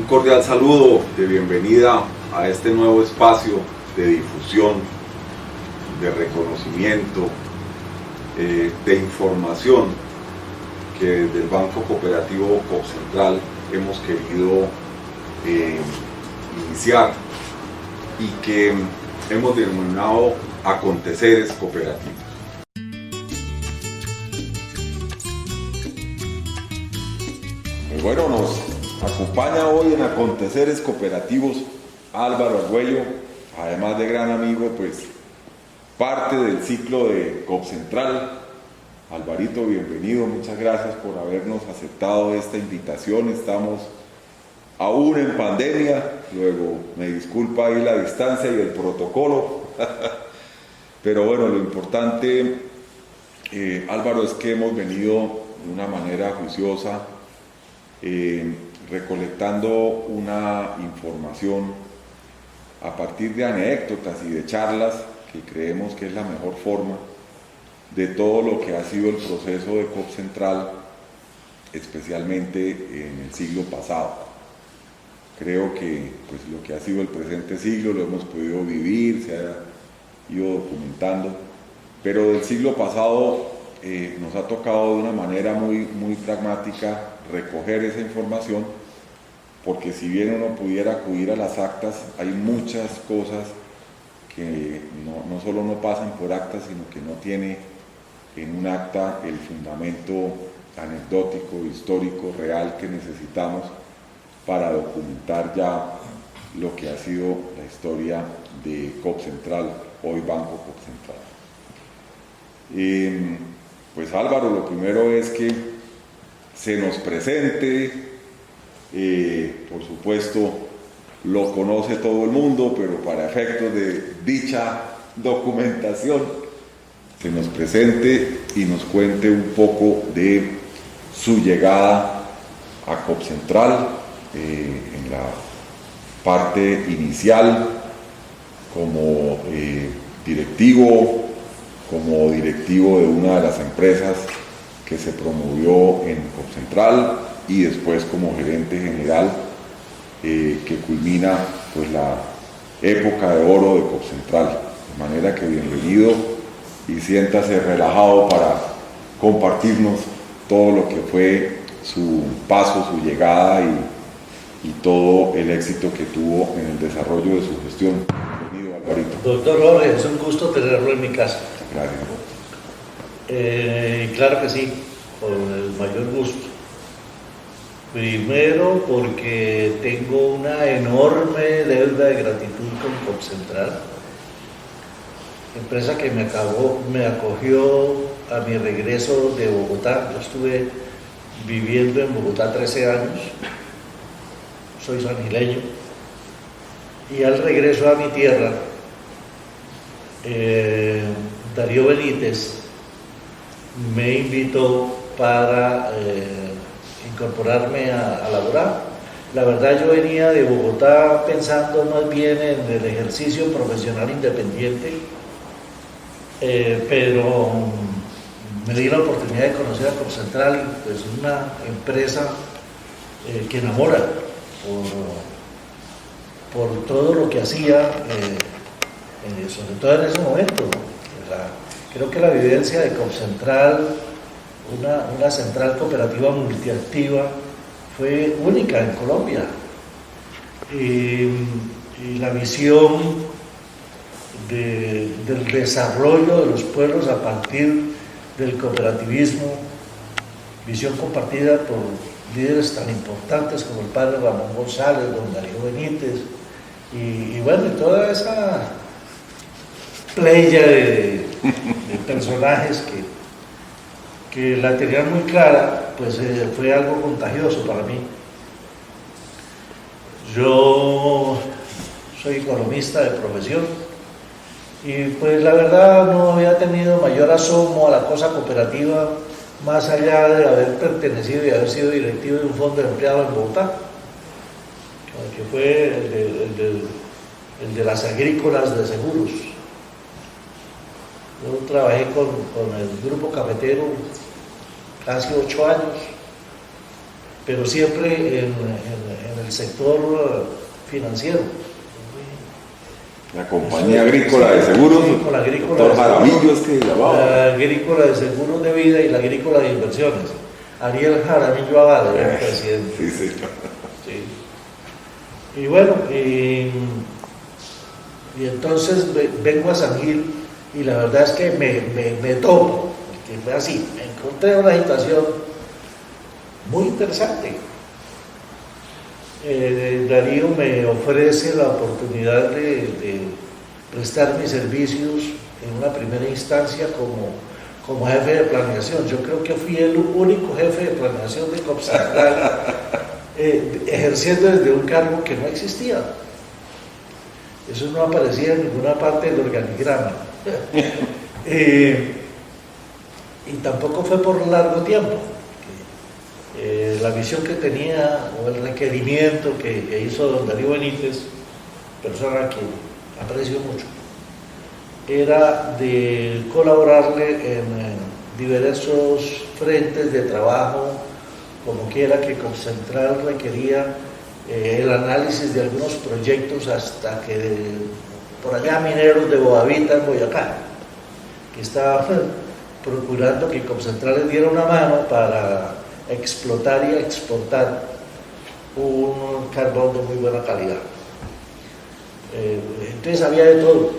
cordial saludo de bienvenida a este nuevo espacio de difusión, de reconocimiento, de información que desde el Banco Cooperativo Copcentral hemos querido iniciar y que hemos denominado Aconteceres Cooperativos. Bueno, nos acompaña hoy en Aconteceres Cooperativos Álvaro Argüello, además de gran amigo, pues parte del ciclo de Copcentral. Alvarito, bienvenido, muchas gracias por habernos aceptado esta invitación. Estamos aún en pandemia, luego me disculpa ahí la distancia y el protocolo, pero bueno, lo importante, Álvaro, es que hemos venido de una manera juiciosa, recolectando una información a partir de anécdotas y de charlas que creemos que es la mejor forma de todo lo que ha sido el proceso de Copcentral, especialmente en el siglo pasado. Creo que pues, lo que ha sido el presente siglo lo hemos podido vivir, se ha ido documentando, pero del siglo pasado nos ha tocado de una manera muy pragmática recoger esa información, porque si bien uno pudiera acudir a las actas, hay muchas cosas que no solo no pasan por actas, sino que no tiene en un acta el fundamento anecdótico, histórico, real que necesitamos para documentar ya lo que ha sido la historia de Copcentral, hoy Banco Copcentral. Pues Álvaro, lo primero es que se nos presente, por supuesto lo conoce todo el mundo, pero para efectos de dicha documentación, se nos presente y nos cuente un poco de su llegada a Copcentral, en la parte inicial como directivo de una de las empresas que se promovió en Copcentral y después como gerente general, que culmina pues la época de oro de Copcentral. De manera que bienvenido y siéntase relajado para compartirnos todo lo que fue su paso, su llegada y todo el éxito que tuvo en el desarrollo de su gestión. Bienvenido, Alvarito. Doctor Jorge, es un gusto tenerlo en mi casa. Gracias. Claro que sí, con el mayor gusto. Primero porque tengo una enorme deuda de gratitud con Copcentral, empresa que me acogió a mi regreso de Bogotá. Yo estuve viviendo en Bogotá 13 años, soy sangileño, y al regreso a mi tierra, Darío Benítez me invitó para incorporarme a laborar. La verdad, yo venía de Bogotá pensando más bien en el ejercicio profesional independiente, pero me di la oportunidad de conocer a Copcentral, pues una empresa que enamora por todo lo que hacía, sobre todo en ese momento. Creo que la vivencia de Copcentral, una central cooperativa multiactiva, fue única en Colombia. Y la visión del desarrollo de los pueblos a partir del cooperativismo, visión compartida por líderes tan importantes como el padre Ramón González, don Darío Benítez, y bueno, y toda esa playa de personajes que la tenían muy clara, pues fue algo contagioso para mí. Yo soy economista de profesión y pues la verdad no había tenido mayor asomo a la cosa cooperativa, más allá de haber pertenecido y haber sido directivo de un fondo de empleados en Bogotá, que fue el de las agrícolas de seguros. Yo trabajé con el grupo cafetero casi 8 años pero siempre en el sector financiero. La compañía agrícola de seguros, la agrícola doctor de Jaramillo es que llamaba. La agrícola de seguros de vida y la agrícola de inversiones. Ariel Jaramillo Abad era el presidente. Sí, sí. Sí. Y bueno, y entonces vengo a San Gil y la verdad es que me topo, que fue así, me encontré una agitación muy interesante. Darío me ofrece la oportunidad de prestar mis servicios en una primera instancia como jefe de planeación. Yo creo que fui el único jefe de planeación de Copcentral ejerciendo desde un cargo que no existía. Eso no aparecía en ninguna parte del organigrama. Y tampoco fue por largo tiempo. La visión que tenía o el requerimiento que hizo don Darío Benítez, persona que aprecio mucho, era de colaborarle en diversos frentes de trabajo, como quiera que Copcentral requería el análisis de algunos proyectos hasta que por allá mineros de Boavita en Boyacá, que estaban procurando que Copcentral les diera una mano para explotar y exportar un carbón de muy buena calidad. Entonces había de todo.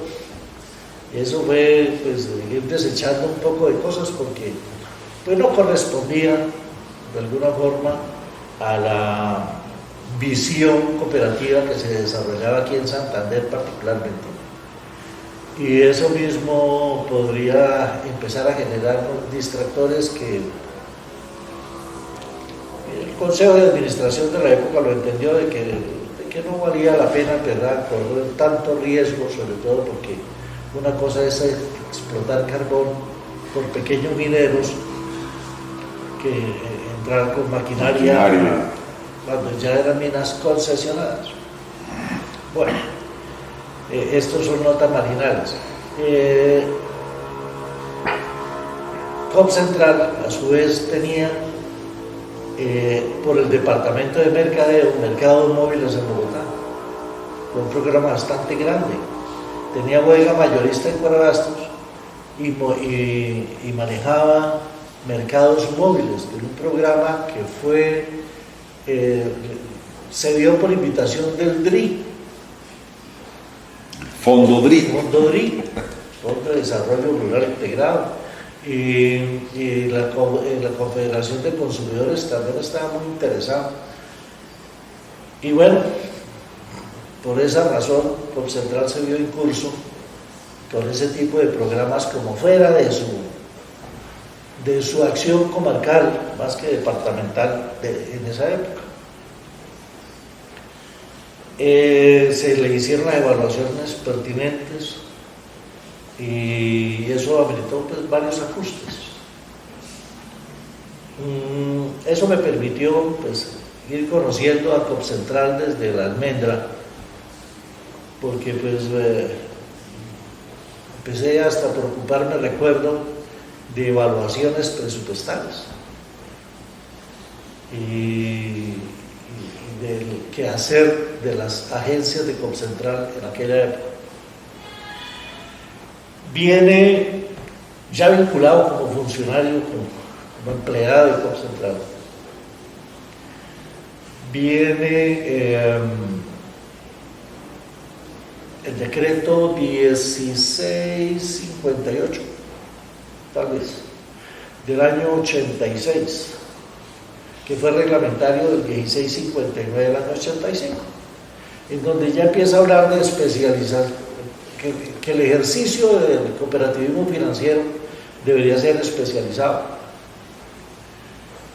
Eso fue pues, ir desechando un poco de cosas porque pues, no correspondía de alguna forma a la visión cooperativa que se desarrollaba aquí en Santander particularmente. Y eso mismo podría empezar a generar distractores que el Consejo de Administración de la época lo entendió de que no valía la pena, ¿verdad?, correr tanto riesgo, sobre todo porque una cosa es explotar carbón por pequeños mineros que entrar con maquinaria cuando ya eran minas concesionadas. Bueno, estos son notas marginales. Copcentral, a su vez, tenía por el departamento de mercadeo, mercados móviles en Bogotá, un programa bastante grande. Tenía bodega mayorista en Cuarabastos y manejaba mercados móviles de un programa que se dio por invitación del DRI. Fondo DRI. Fondo DRI, Fondo de Desarrollo Rural Integrado. Y la Confederación de Consumidores también estaba muy interesada. Y bueno, por esa razón, Copcentral se vio en curso con ese tipo de programas como fuera de su acción comarcal, más que departamental, en esa época. Se le hicieron las evaluaciones pertinentes y eso habilitó pues, varios ajustes. Eso me permitió pues, ir conociendo a Copcentral desde la almendra, porque pues empecé hasta a preocuparme, recuerdo, de evaluaciones presupuestales y del quehacer de las agencias de Copcentral en aquella época. Viene ya vinculado como funcionario, como empleado de Copcentral. Viene el decreto 1658, tal vez, del año 86, que fue reglamentario del 1659 del año 85, en donde ya empieza a hablar de especializar, que el ejercicio del cooperativismo financiero debería ser especializado.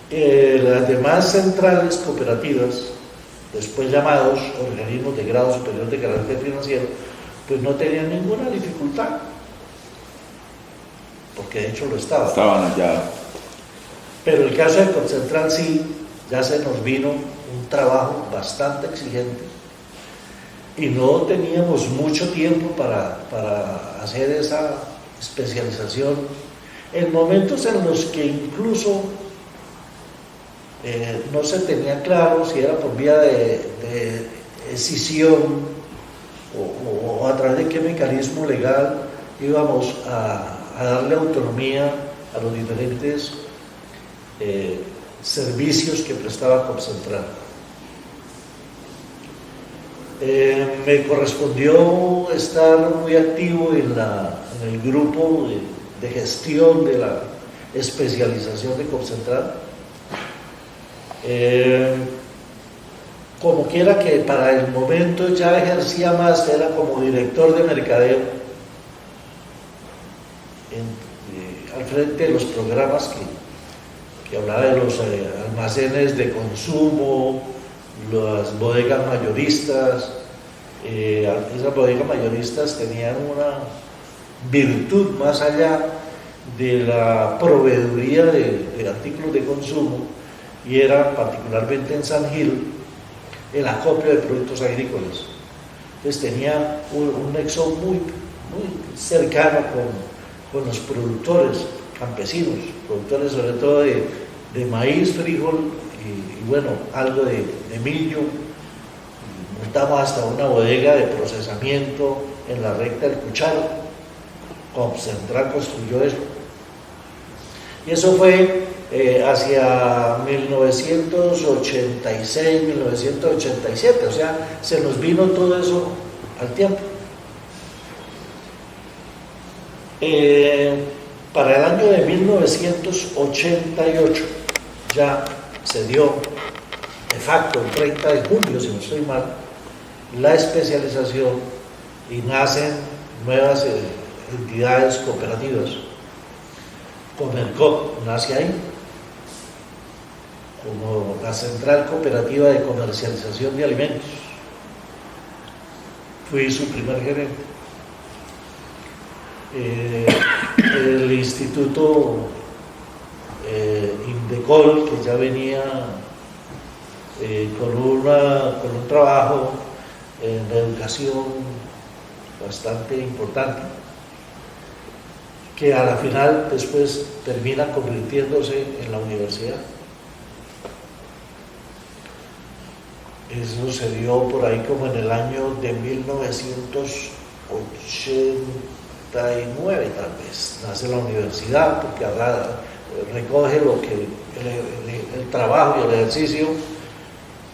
Las demás centrales cooperativas, después llamados organismos de grado superior de carácter financiero, pues no tenían ninguna dificultad, porque de hecho lo estaban. Estaban allá. Pero el caso de Copcentral sí, ya se nos vino un trabajo bastante exigente y no teníamos mucho tiempo para hacer esa especialización en momentos en los que incluso no se tenía claro si era por vía de escisión o a través de qué mecanismo legal íbamos a darle autonomía a los diferentes servicios que prestaba Copcentral. Me correspondió estar muy activo en el grupo de gestión de la especialización de Copcentral. Como quiera que para el momento ya ejercía más, era como director de mercadeo al frente de los programas que hablaba de los almacenes de consumo, las bodegas mayoristas. Esas bodegas mayoristas tenían una virtud más allá de la proveeduría de artículos de consumo, y era particularmente en San Gil el acopio de productos agrícolas. Entonces tenía un nexo muy cercano con los productores campesinos, productores sobre todo de maíz, frijol y bueno, algo de millo. Montamos hasta una bodega de procesamiento en la recta del Cucharo. Copcentral construyó eso. Y eso fue hacia 1986, 1987, o sea, se nos vino todo eso al tiempo. Para el año de 1988 ya se dio de facto el 30 de julio, si no estoy mal, la especialización y nacen nuevas entidades cooperativas. Comercop nace ahí como la Central Cooperativa de Comercialización de Alimentos. Fui su primer gerente. El Instituto Indecol, que ya venía con un trabajo en la educación bastante importante, que a la final después termina convirtiéndose en la universidad. Eso se dio por ahí como en el año de 1989 tal vez. Nace la universidad porque recoge lo que el trabajo y el ejercicio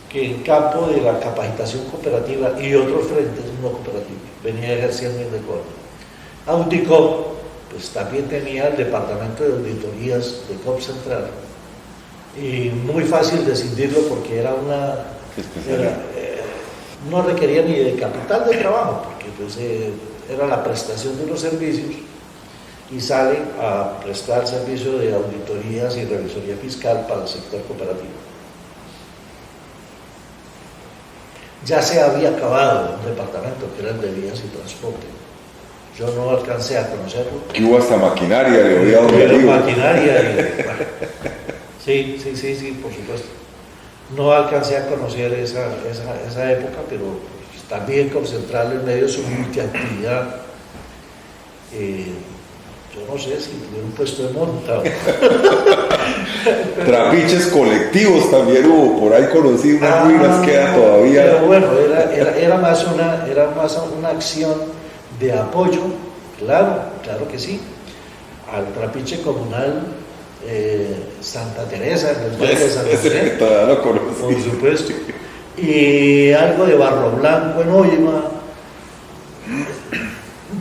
que en campo de la capacitación cooperativa y otros frentes no cooperativos venía ejerciendo en Ecuador. Audicop pues también tenía el departamento de auditorías de Copcentral, y muy fácil decidirlo porque era no requería ni de capital de trabajo, porque pues, era la prestación de unos servicios, y sale a prestar servicio de auditorías y revisoría fiscal para el sector cooperativo. Ya se había acabado un departamento que era el de vías y transporte. Yo no alcancé a conocerlo. Que hubo hasta maquinaria, le había dado maquinaria. Sí, por supuesto. No alcancé a conocer esa época, pero pues, también Copcentral en medio de su multiactividad. Yo no sé si tuviera un puesto de monta. Trapiches colectivos también hubo, por ahí conocí unas ruinas, queda todavía. Pero bueno, era más una acción de apoyo, claro que sí, al trapiche comunal Santa Teresa, en el barrio de Santa Teresa, todavía lo conocí. por supuesto, y algo de Barro Blanco en Oima.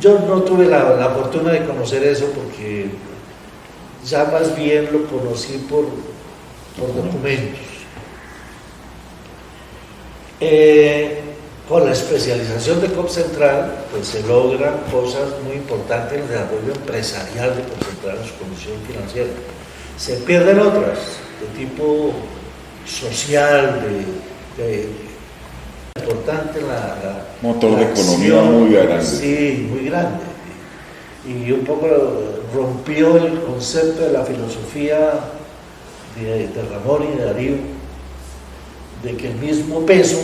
Yo no tuve la fortuna de conocer eso porque ya más bien lo conocí por documentos. Con la especialización de Copcentral, pues se logran cosas muy importantes en el desarrollo empresarial de Copcentral en su condición financiera. Se pierden otras de tipo social, importante motor de acción, economía muy grande. Sí, muy grande. Y un poco rompió el concepto de la filosofía de Ramón y de Darío, de que el mismo peso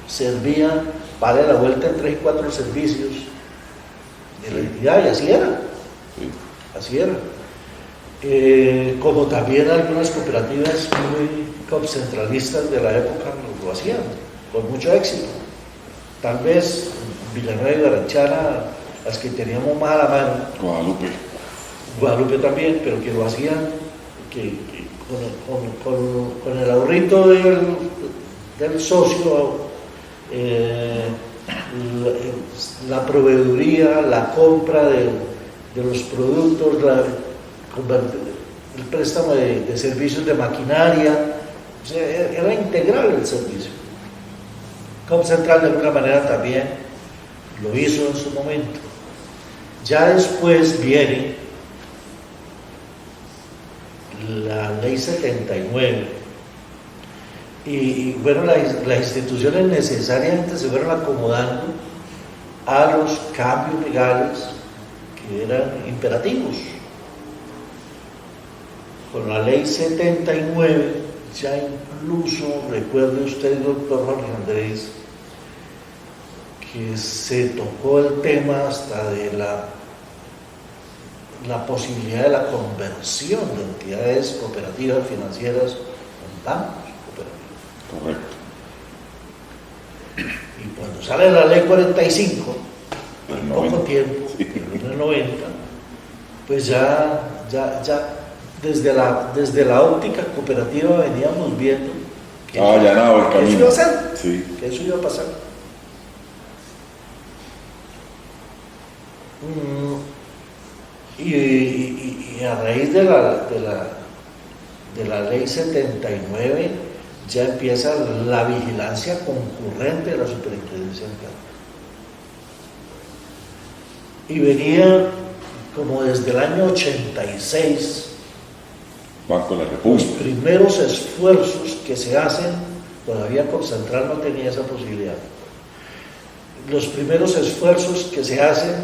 servía para la vuelta en 3 y 4 servicios de la entidad, y así era. Sí. Así era. como también algunas cooperativas muy centralistas de la época lo hacían, con mucho éxito. Tal vez Villanueva y Barranchara, las que teníamos más a la mano, Guadalupe también, pero que lo hacían con el ahorrito del socio, la proveeduría, la compra de los productos, el préstamo de servicios de maquinaria, o sea, era integral el servicio. Comcentral de alguna manera también lo hizo en su momento. Ya después viene la ley 79 y bueno, las instituciones necesariamente se fueron acomodando a los cambios legales que eran imperativos. Con la ley 79 ya incluso, recuerde usted, doctor Jorge Andrés, que se tocó el tema hasta de la posibilidad de la conversión de entidades cooperativas financieras en bancos cooperativos. Correcto. Y cuando sale la ley 45, en poco tiempo, sí, en el 90, pues ya desde la óptica cooperativa veníamos viendo que allanado el camino. eso iba a ser, Sí. que eso iba a pasar. Y a raíz de la ley 79 ya empieza la vigilancia concurrente de la Superintendencia de Banca. Y venía como desde el año 86 Banco de la los República. primeros esfuerzos que se hacen, todavía Comcentral no tenía esa posibilidad, los primeros esfuerzos que se hacen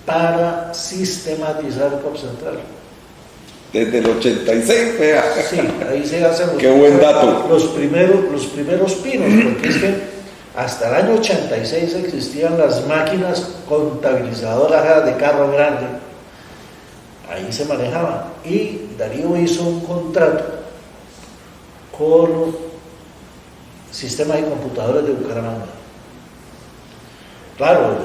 para sistematizar Comcentral. Desde el 86, vea. Sí, ahí se hacen Qué buen dato. los primeros pinos, porque es que hasta el año 86 existían las máquinas contabilizadoras de carro grande, ahí se manejaban, y Darío hizo un contrato con Sistema de Computadores de Bucaramanga. Claro,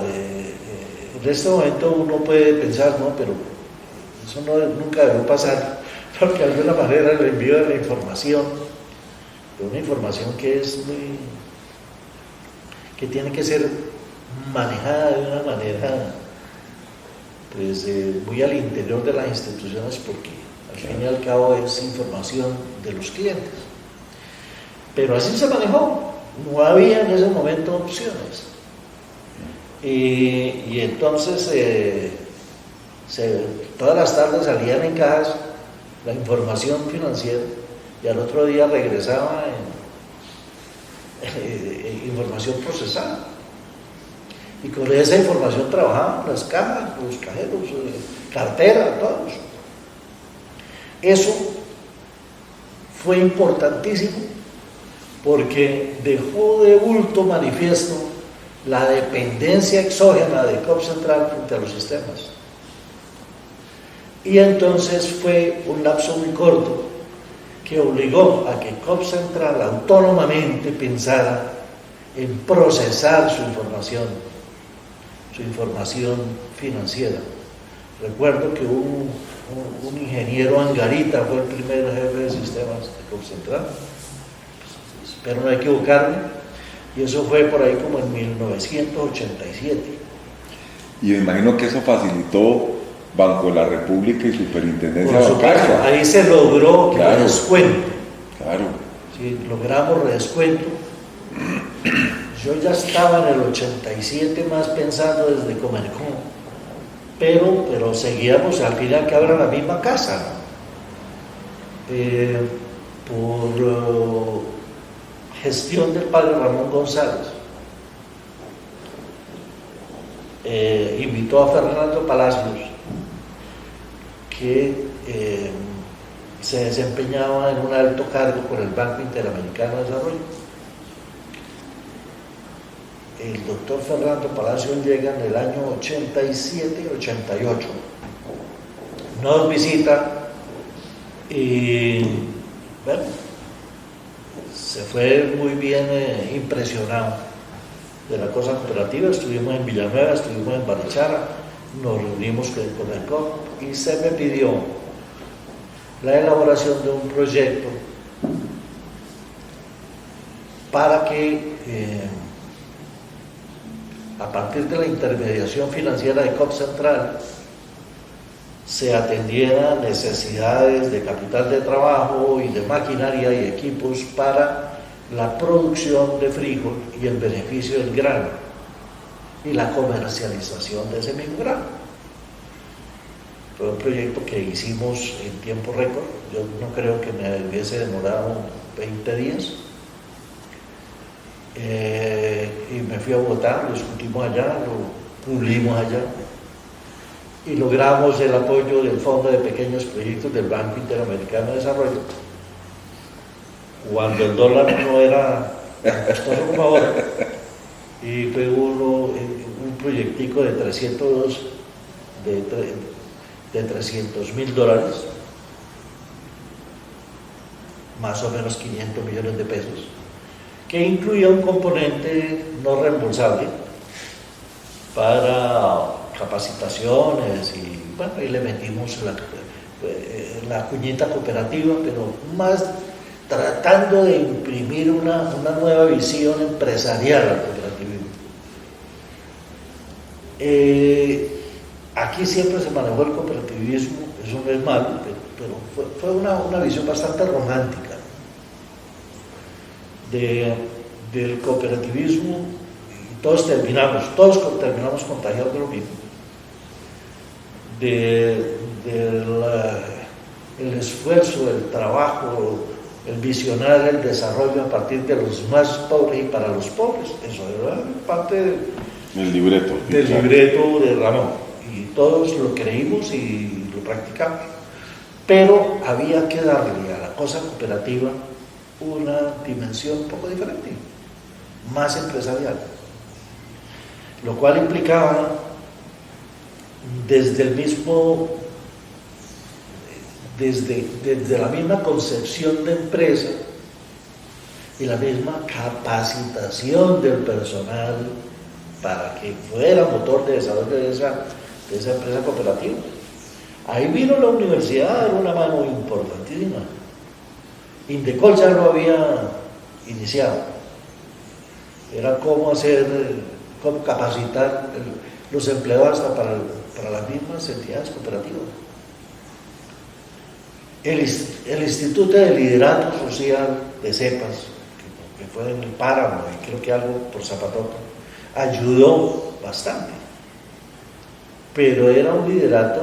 en este momento uno puede pensar, no, pero eso nunca debió pasar, porque de alguna manera el envío de la información, de una información que tiene que ser manejada de una manera pues muy al interior de las instituciones, porque al fin y al cabo es información de los clientes. Pero así se manejó, no había en ese momento opciones. Y entonces todas las tardes salían en cajas la información financiera y al otro día regresaba en información procesada. Y con esa información trabajaban las cajas, los cajeros, cartera, todos. Eso fue importantísimo porque dejó de bulto manifiesto la dependencia exógena de Comcentral frente a los sistemas. Y entonces fue un lapso muy corto que obligó a que Comcentral autónomamente pensara en procesar su información financiera. Recuerdo que un ingeniero Angarita fue el primer jefe de sistemas de Comcentral, espero no equivocarme, y eso fue por ahí como en 1987. Y me imagino que eso facilitó Banco de la República y Superintendencia Por supuesto, Bancaria. ahí se logró Claro. redescuento. Claro. Sí, logramos redescuento. Yo ya estaba en el 87 más pensando desde Comercom, pero seguíamos al final que ahora la misma casa, por gestión del padre Ramón González. Invitó a Fernando Palacios, que se desempeñaba en un alto cargo por el Banco Interamericano de Desarrollo. El doctor Fernando Palacios llega en el año 87-88. Nos visita Y bueno, se fue muy bien impresionado de la cosa cooperativa. Estuvimos en Villanueva, estuvimos en Barichara, nos reunimos con el COP y se me pidió la elaboración de un proyecto para que a partir de la intermediación financiera de COP Central se atendiera necesidades de capital de trabajo y de maquinaria y equipos para la producción de frijol y el beneficio del grano y la comercialización de ese mismo grano. Fue un proyecto que hicimos en tiempo récord. Yo no creo que me hubiese demorado 20 días. Y me fui a Bogotá, lo discutimos allá, lo pulimos allá y logramos el apoyo del Fondo de Pequeños Proyectos del Banco Interamericano de Desarrollo cuando el dólar no era tan costoso como ahora, y fue un proyectico de $300.000, más o menos 500 millones de pesos, que incluía un componente no reembolsable para capacitaciones y bueno, ahí le metimos la cuñita cooperativa, pero más tratando de imprimir una nueva visión empresarial al cooperativismo. Aquí siempre se manejó el cooperativismo, eso no es malo, pero fue una visión bastante romántica del cooperativismo, y todos terminamos contagiados de lo mismo, el esfuerzo, el trabajo, el visionar el desarrollo a partir de los más pobres y para los pobres. Eso era parte del libreto de Ramón, y todos lo creímos y lo practicamos, pero había que darle a la cosa cooperativa una dimensión un poco diferente, más empresarial, lo cual implicaba desde la misma concepción de empresa y la misma capacitación del personal para que fuera motor de desarrollo de esa empresa cooperativa. Ahí vino la universidad a dar una mano importantísima. Indecol ya lo había iniciado. Era cómo capacitar los empleados hasta para las mismas entidades cooperativas. El Instituto de Liderato Social de CEPAS, que fue en el Páramo, y creo que algo por Zapatoca, ayudó bastante, pero era un liderato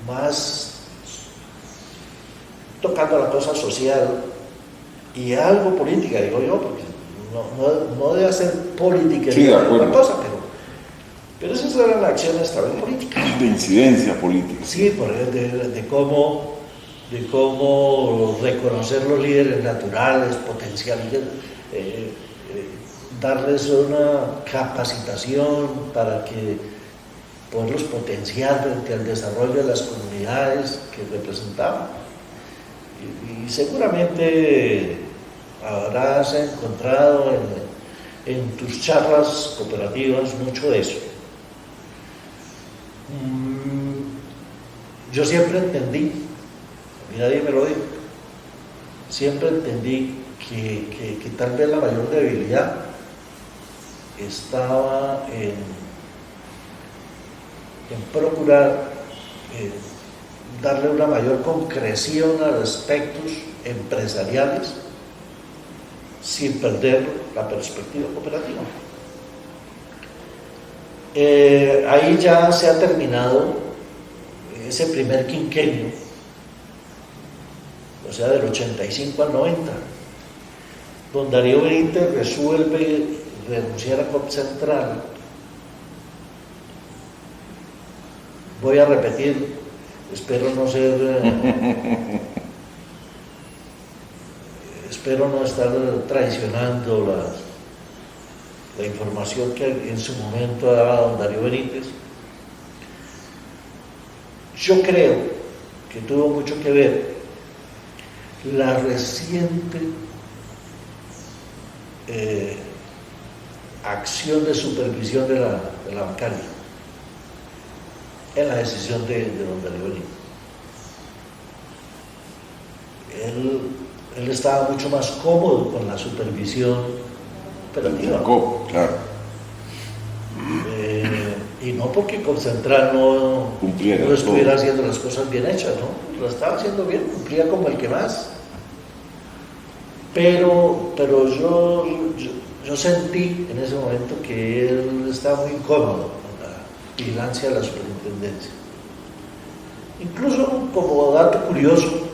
más tocando la cosa social y algo política, digo yo, porque no debe hacer política, sí, de acuerdo, una cosa, pero esas eran acciones también políticas. De incidencia política. Sí, de cómo reconocer los líderes naturales, potenciales, darles una capacitación para que poderlos potenciar frente al desarrollo de las comunidades que representaban. Y seguramente habrás encontrado en tus charlas cooperativas mucho de eso. Yo siempre entendí, y nadie me lo dijo, siempre entendí que tal vez la mayor debilidad estaba en procurar darle una mayor concreción a los aspectos empresariales sin perder la perspectiva cooperativa. Ahí ya se ha terminado ese primer quinquenio, o sea, del 85 al 90, donde Darío Benítez resuelve renunciar a COP Central. Voy a repetir, espero no estar traicionando la información que en su momento daba don Darío Benítez. Yo creo que tuvo mucho que ver la reciente acción de supervisión de la bancaria en la decisión de don Darío Benítez. Él estaba mucho más cómodo con la supervisión operativa. Claro. Y no porque Concentral no estuviera haciendo las cosas bien hechas, ¿no? Lo estaba haciendo bien, cumplía como el que más. Pero yo sentí en ese momento que él estaba muy incómodo con la vigilancia de la superintendencia. Incluso, como dato curioso,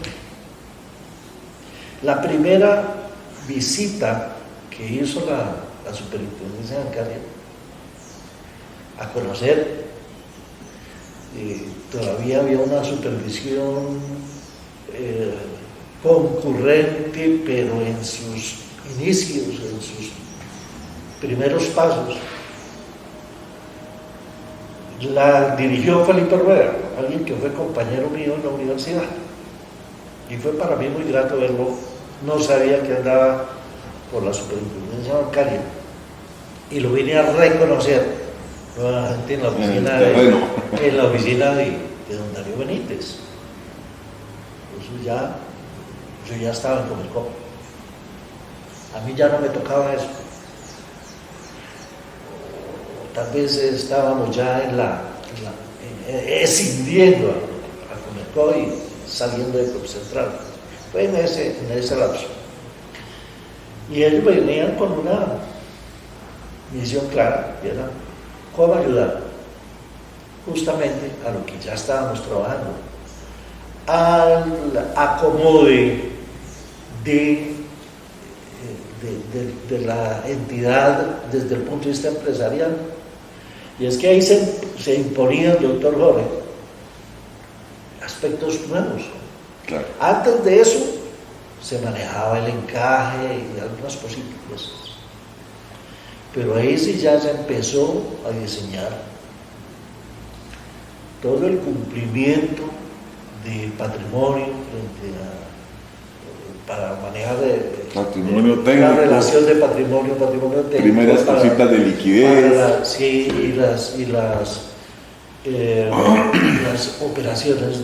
la primera visita que hizo la superintendencia bancaria a conocer, todavía había una supervisión concurrente, pero en sus inicios, en sus primeros pasos, la dirigió Felipe Rueda, alguien que fue compañero mío en la universidad, y fue para mí muy grato verlo. No sabía que andaba por la superintendencia bancaria y lo vine a reconocer nuevamente en la oficina de don Darío Benítez. Yo ya estaba en Comerco. A mí ya no me tocaba eso. Tal vez estábamos ya escindiendo a Comerco y saliendo de Concentral. Fue en ese lapso. Y ellos venían con una misión clara, que era cómo ayudar justamente a lo que ya estábamos trabajando, al acomode de la entidad desde el punto de vista empresarial. Y es que ahí se imponía el doctor Jorge aspectos nuevos. Claro. Antes de eso se manejaba el encaje y algunas cositas, pero ahí sí ya se empezó a diseñar todo el cumplimiento de patrimonio para manejar patrimonio técnico, la relación de patrimonio técnico, primeras cositas de liquidez, y las operaciones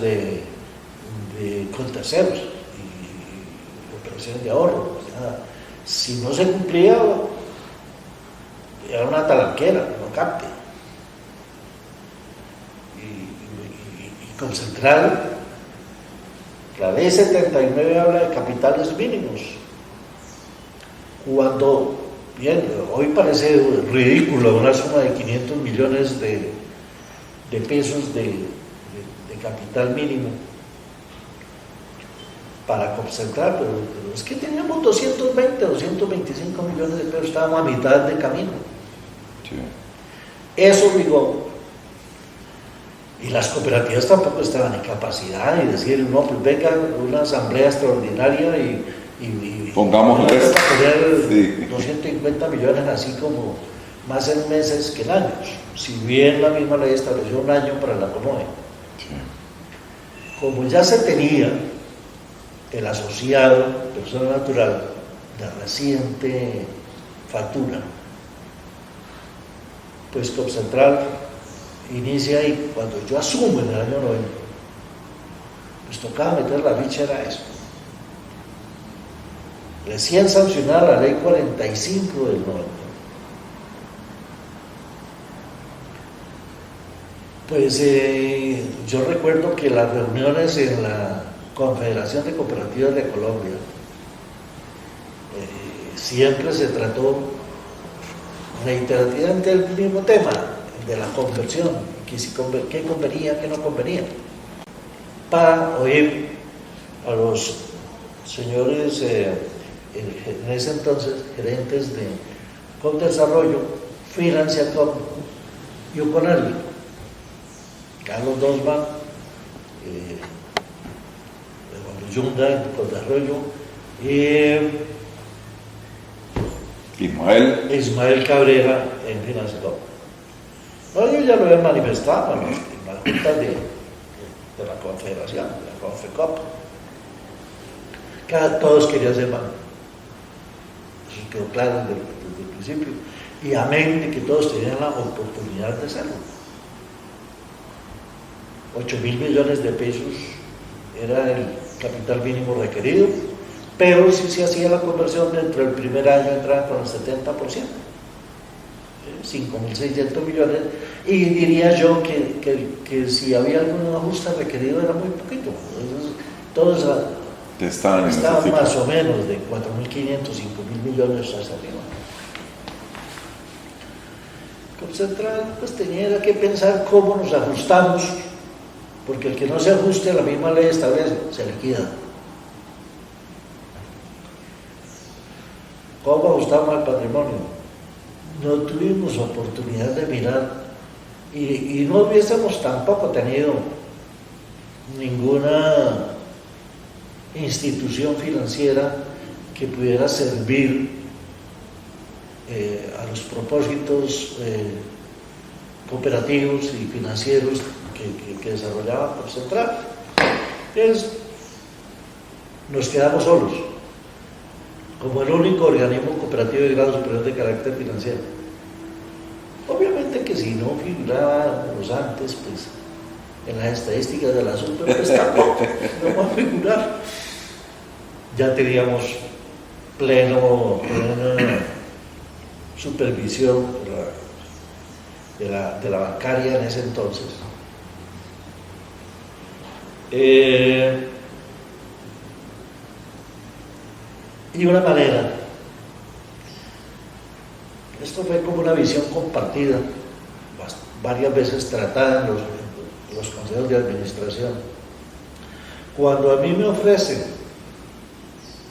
con terceros y operaciones de ahorro. O sea, si no se cumplía, era una talanquera, no capte. Y Concentral, la ley 79 habla de capitales mínimos. Cuando, bien, hoy parece ridículo una suma de 500 millones de pesos de capital mínimo para Concentral, pero es que teníamos 220, 225 millones de pesos, estábamos a mitad de camino. Sí. Eso obligó, y las cooperativas tampoco estaban en capacidad de decir, no, pues venga una asamblea extraordinaria y pongamos esto. Poner 250 millones así como más en meses que en años, si bien la misma ley estableció un año para el acomode. Sí. Como ya se tenía el asociado, persona natural, de reciente factura, pues Concentral inicia ahí. Cuando yo asumo en el año 90, pues tocaba meter la ficha, era eso. Recién sancionada la ley 45 del 90. Pues yo recuerdo que las reuniones en la Confederación de Cooperativas de Colombia siempre se trató reiterativamente el mismo tema de la conversión, qué convenía, qué no convenía, para oír a los señores en ese entonces gerentes de Condesarrollo, Financiacom y Uconali, Carlos Dosman, Yunda en Condesarrollo, Ismael Cabrera en Financiacom. No, yo ya lo he manifestado, ¿no? En la junta de la Confederación, de la Confecop. Todos querían ser banco. Eso quedó claro desde el principio. Y amén de que todos tenían la oportunidad de hacerlo. 8.000 millones de pesos era el capital mínimo requerido, pero si se hacía la conversión dentro del primer año entraban con el 70%, 5.600 millones, y diría yo que si había algún ajuste requerido era muy poquito. Entonces, todos estaban más o menos de 4.500, 5.000 millones hacia arriba. Central pues tenía que pensar cómo nos ajustamos, porque el que no se ajuste a la misma ley establece, se liquida. ¿Cómo ajustamos el patrimonio? No tuvimos oportunidad de mirar y no hubiésemos tampoco tenido ninguna institución financiera que pudiera servir a los propósitos cooperativos y financieros que desarrollaba Copcentral. Nos quedamos solos como el único organismo cooperativo de grado superior de carácter financiero. Obviamente que si no figurábamos antes, pues en las estadísticas del asunto, pues tampoco no va a figurar. Ya teníamos plena supervisión de la bancaria en ese entonces. Y una manera, esto fue como una visión compartida, varias veces tratada en los consejos de administración. Cuando a mí me ofrecen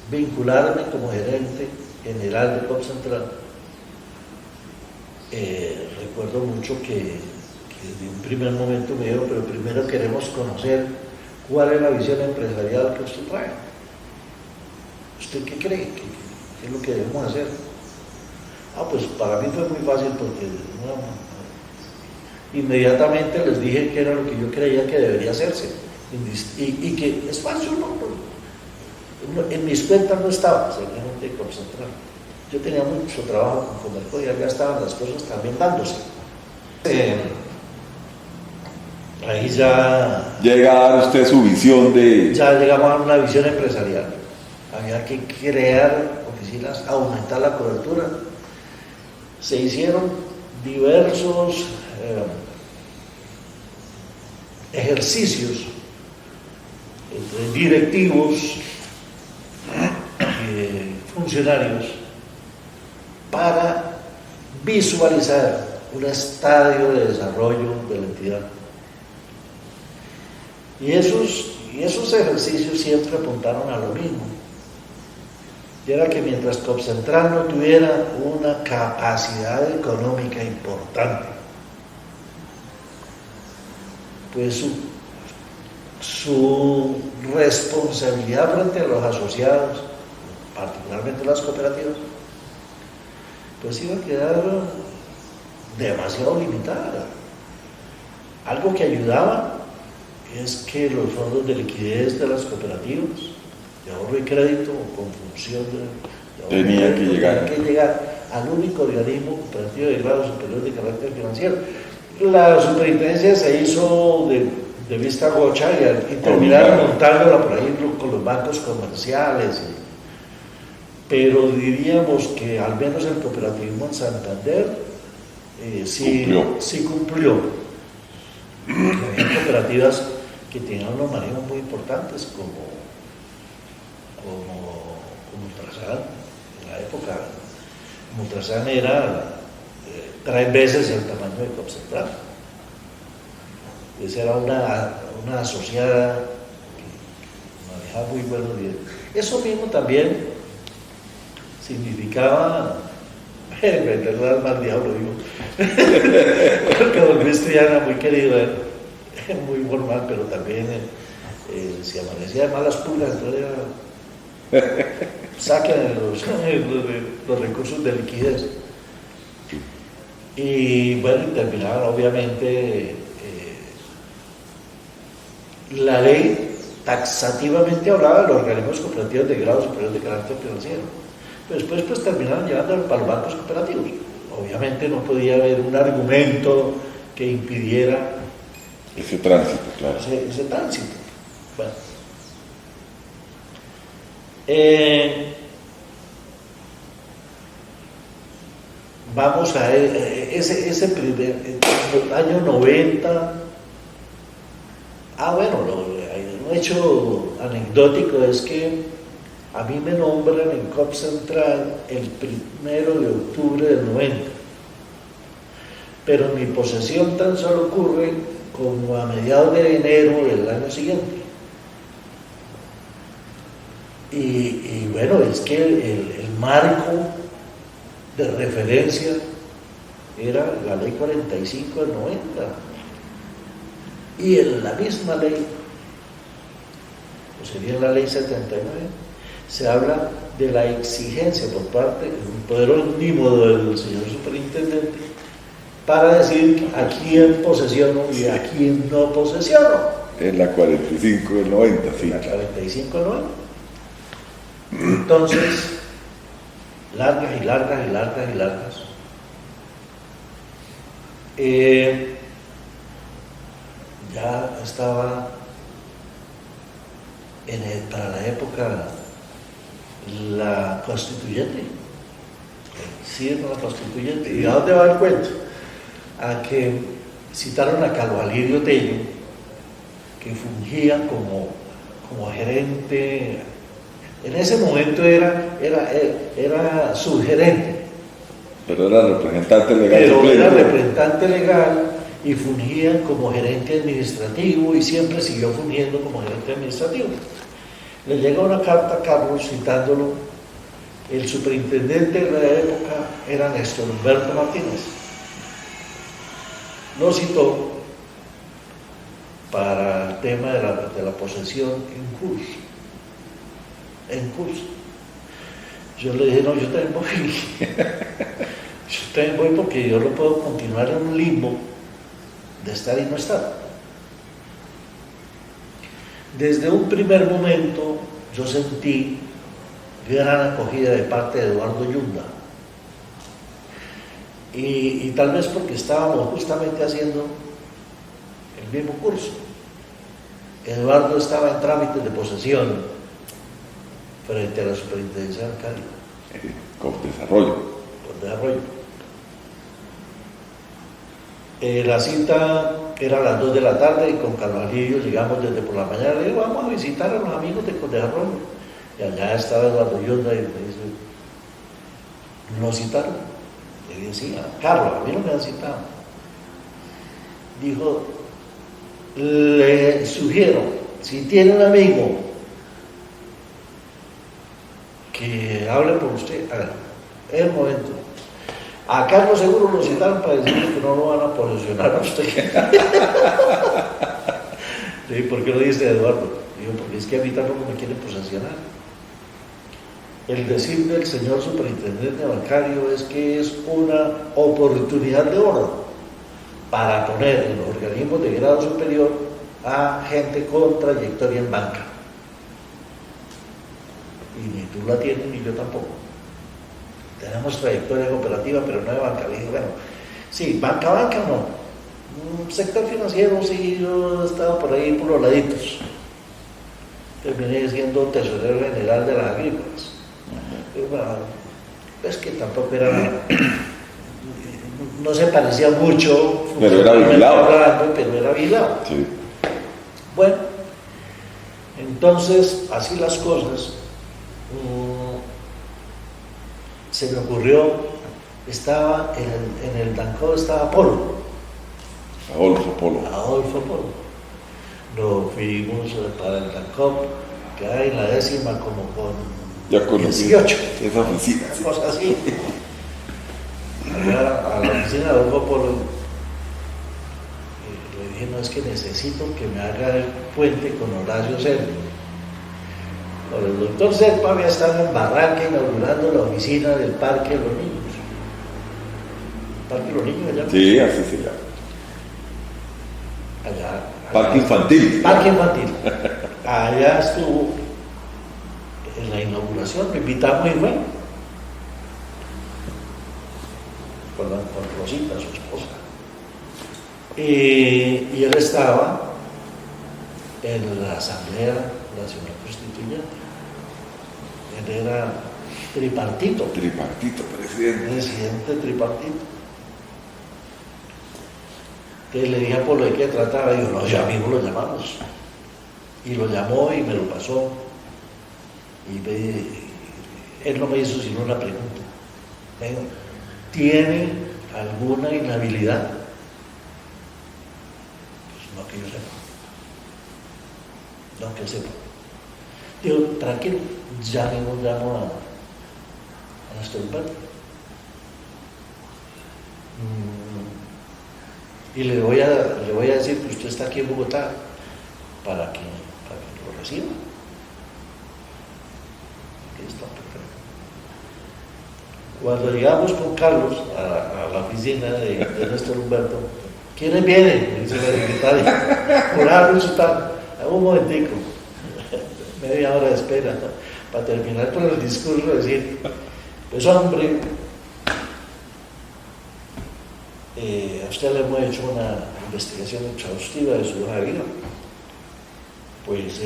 vincularme como gerente general de Copcentral, recuerdo mucho que de un primer momento me dijo, pero primero queremos conocer cuál es la visión empresarial que usted trae. ¿Usted qué cree? ¿Qué es lo que debemos hacer? Pues para mí fue muy fácil porque inmediatamente les dije que era lo que yo creía que debería hacerse y que es fácil, en mis cuentas no estaba ser gerente de Copcentral. Yo tenía mucho trabajo con Comerco y ya estaban las cosas también dándose. Ahí ya llega a dar usted su visión de... Ya llegamos a una visión empresarial. Había que crear oficinas, aumentar la cobertura. Se hicieron diversos ejercicios entre directivos, funcionarios, para visualizar un estadio de desarrollo de la entidad. Y esos ejercicios siempre apuntaron a lo mismo. Y era que mientras Copcentral no tuviera una capacidad económica importante, pues su responsabilidad frente a los asociados, particularmente las cooperativas, pues iba a quedar demasiado limitada. Algo que ayudaba es que los fondos de liquidez de las cooperativas, de ahorro y crédito, con función de tenía que llegar al único organismo cooperativo de grado superior de carácter financiero. La superintendencia se hizo de vista gocha y terminaron montándola por ahí con los bancos comerciales. Pero diríamos que al menos el cooperativismo en Santander sí cumplió. Había cooperativas que tenían unos manejos muy importantes como Ultrasan en la época. Ultrasan era 3 veces el tamaño de Copcentral. Esa era una asociada que manejaba muy buenos días. Eso mismo también significaba meterle al mal diablo, digo. Porque don Luis Triana, muy querido, muy formal, pero también si amanecía de malas pulgas, entonces saquen los recursos de liquidez. Y bueno, terminaban obviamente la ley taxativamente hablaba de los organismos cooperativos de grado superior de carácter financiero. Pero después pues terminaron llevándolo para los bancos cooperativos. Obviamente no podía haber un argumento que impidiera ese tránsito, claro. ese tránsito. Bueno. Vamos a ese primer año 90. Bueno, un hecho anecdótico es que a mí me nombran en COP Central el 1 de octubre del 90, pero mi posesión tan solo ocurre como a mediados de enero del año siguiente. Y bueno, es que el marco de referencia era la ley 45 del 90, y en la misma ley, o sería la ley 79, se habla de la exigencia por parte del poder omnímodo del señor superintendente para decir a quién posesiono y a quién no posesiono. En la 45 del 90, sí. En la 45 del 90. Entonces, largas y largas y largas y largas. Ya estaba para la época la constituyente. Sí, la constituyente. ¿Y a dónde va el cuento? A que citaron a Carlos Alirio Tello, que fungía como gerente. En ese momento era subgerente. Pero era representante legal. Pero era representante legal y fungía como gerente administrativo y siempre siguió fungiendo como gerente administrativo. Le llega una carta a Carlos citándolo. El superintendente de la época era Néstor Humberto Martínez. Lo citó para el tema de la posesión en curso. Yo le dije, no, yo también voy. Yo también voy porque yo no puedo continuar en un limbo de estar y no estar. Desde un primer momento yo sentí gran acogida de parte de Eduardo Yunda. Y tal vez porque estábamos justamente haciendo el mismo curso. Eduardo estaba en trámites de posesión frente a la superintendencia bancaria. Con desarrollo. Con desarrollo. La cita era a las 2 de la tarde y con Carlos Alirio llegamos desde por la mañana. Le digo, vamos a visitar a los amigos de Condesarrollo. Y allá estaba Eduardo Yunda y me dice, ¿no citaron? Le dije, sí, Carlos, a mí no me han citado. Dijo, le sugiero, si tiene un amigo que hable por usted, es el momento. A Carlos seguro lo citaron para decirle que no lo van a posesionar a usted. Le dije, ¿por qué lo dice Eduardo? Digo, porque es que a mí tampoco me quieren posesionar. El decir del señor superintendente bancario es que es una oportunidad de oro para poner en los organismos de grado superior a gente con trayectoria en banca. Y ni tú la tienes ni yo tampoco. Tenemos trayectoria cooperativa, pero no de banca. Le dije, bueno, sí, banca no. Sector financiero, sí, yo he estado por ahí por los laditos. Terminé siendo tesorero general de las agrícolas. Bueno, es que tampoco era, no se parecía mucho, pero era vigilado. Pero era vigilado. Sí. Bueno, entonces, así las cosas, se me ocurrió, estaba en el Dancó, estaba Polo. Adolfo Polo. Nos fuimos para el Dancó, que hay en la 10ª como con ya conocí 18. Esa oficina. Una cosa así. Allá a la oficina de Adolfo Polo. Le dije, no, es que necesito que me haga el puente con Horacio Serpa. El doctor Serpa había estado en Barranca inaugurando la oficina del Parque de los Niños. ¿Parque de los Niños allá? Sí, así se llama. Allá Parque infantil. Parque infantil. Allá estuvo en la inauguración, me invitaron y fue. Con Rosita, su esposa. Y él estaba en la Asamblea Nacional Constituyente. Él era tripartito. Tripartito, presidente. Presidente tripartito. Entonces le dije por lo de qué trataba, digo, los amigos lo llamamos. Y lo llamó y me lo pasó. Y él no me hizo sino una pregunta. Me dijo, ¿tiene alguna inhabilidad? Pues no que yo sepa. No que sepa. Digo, tranquilo, ya mismo llamo a nuestro Humberto. Y le voy a decir que usted está aquí en Bogotá para que lo reciba. Listo, perfecto. Cuando llegamos con Carlos a la oficina de Néstor Humberto, ¿quiénes vienen? Me dice la secretaria. Por resultado, un momentico, media hora de espera, ¿no? Para terminar con el discurso, decir, pues hombre, a usted le hemos hecho una investigación exhaustiva de su hoja de vida, pues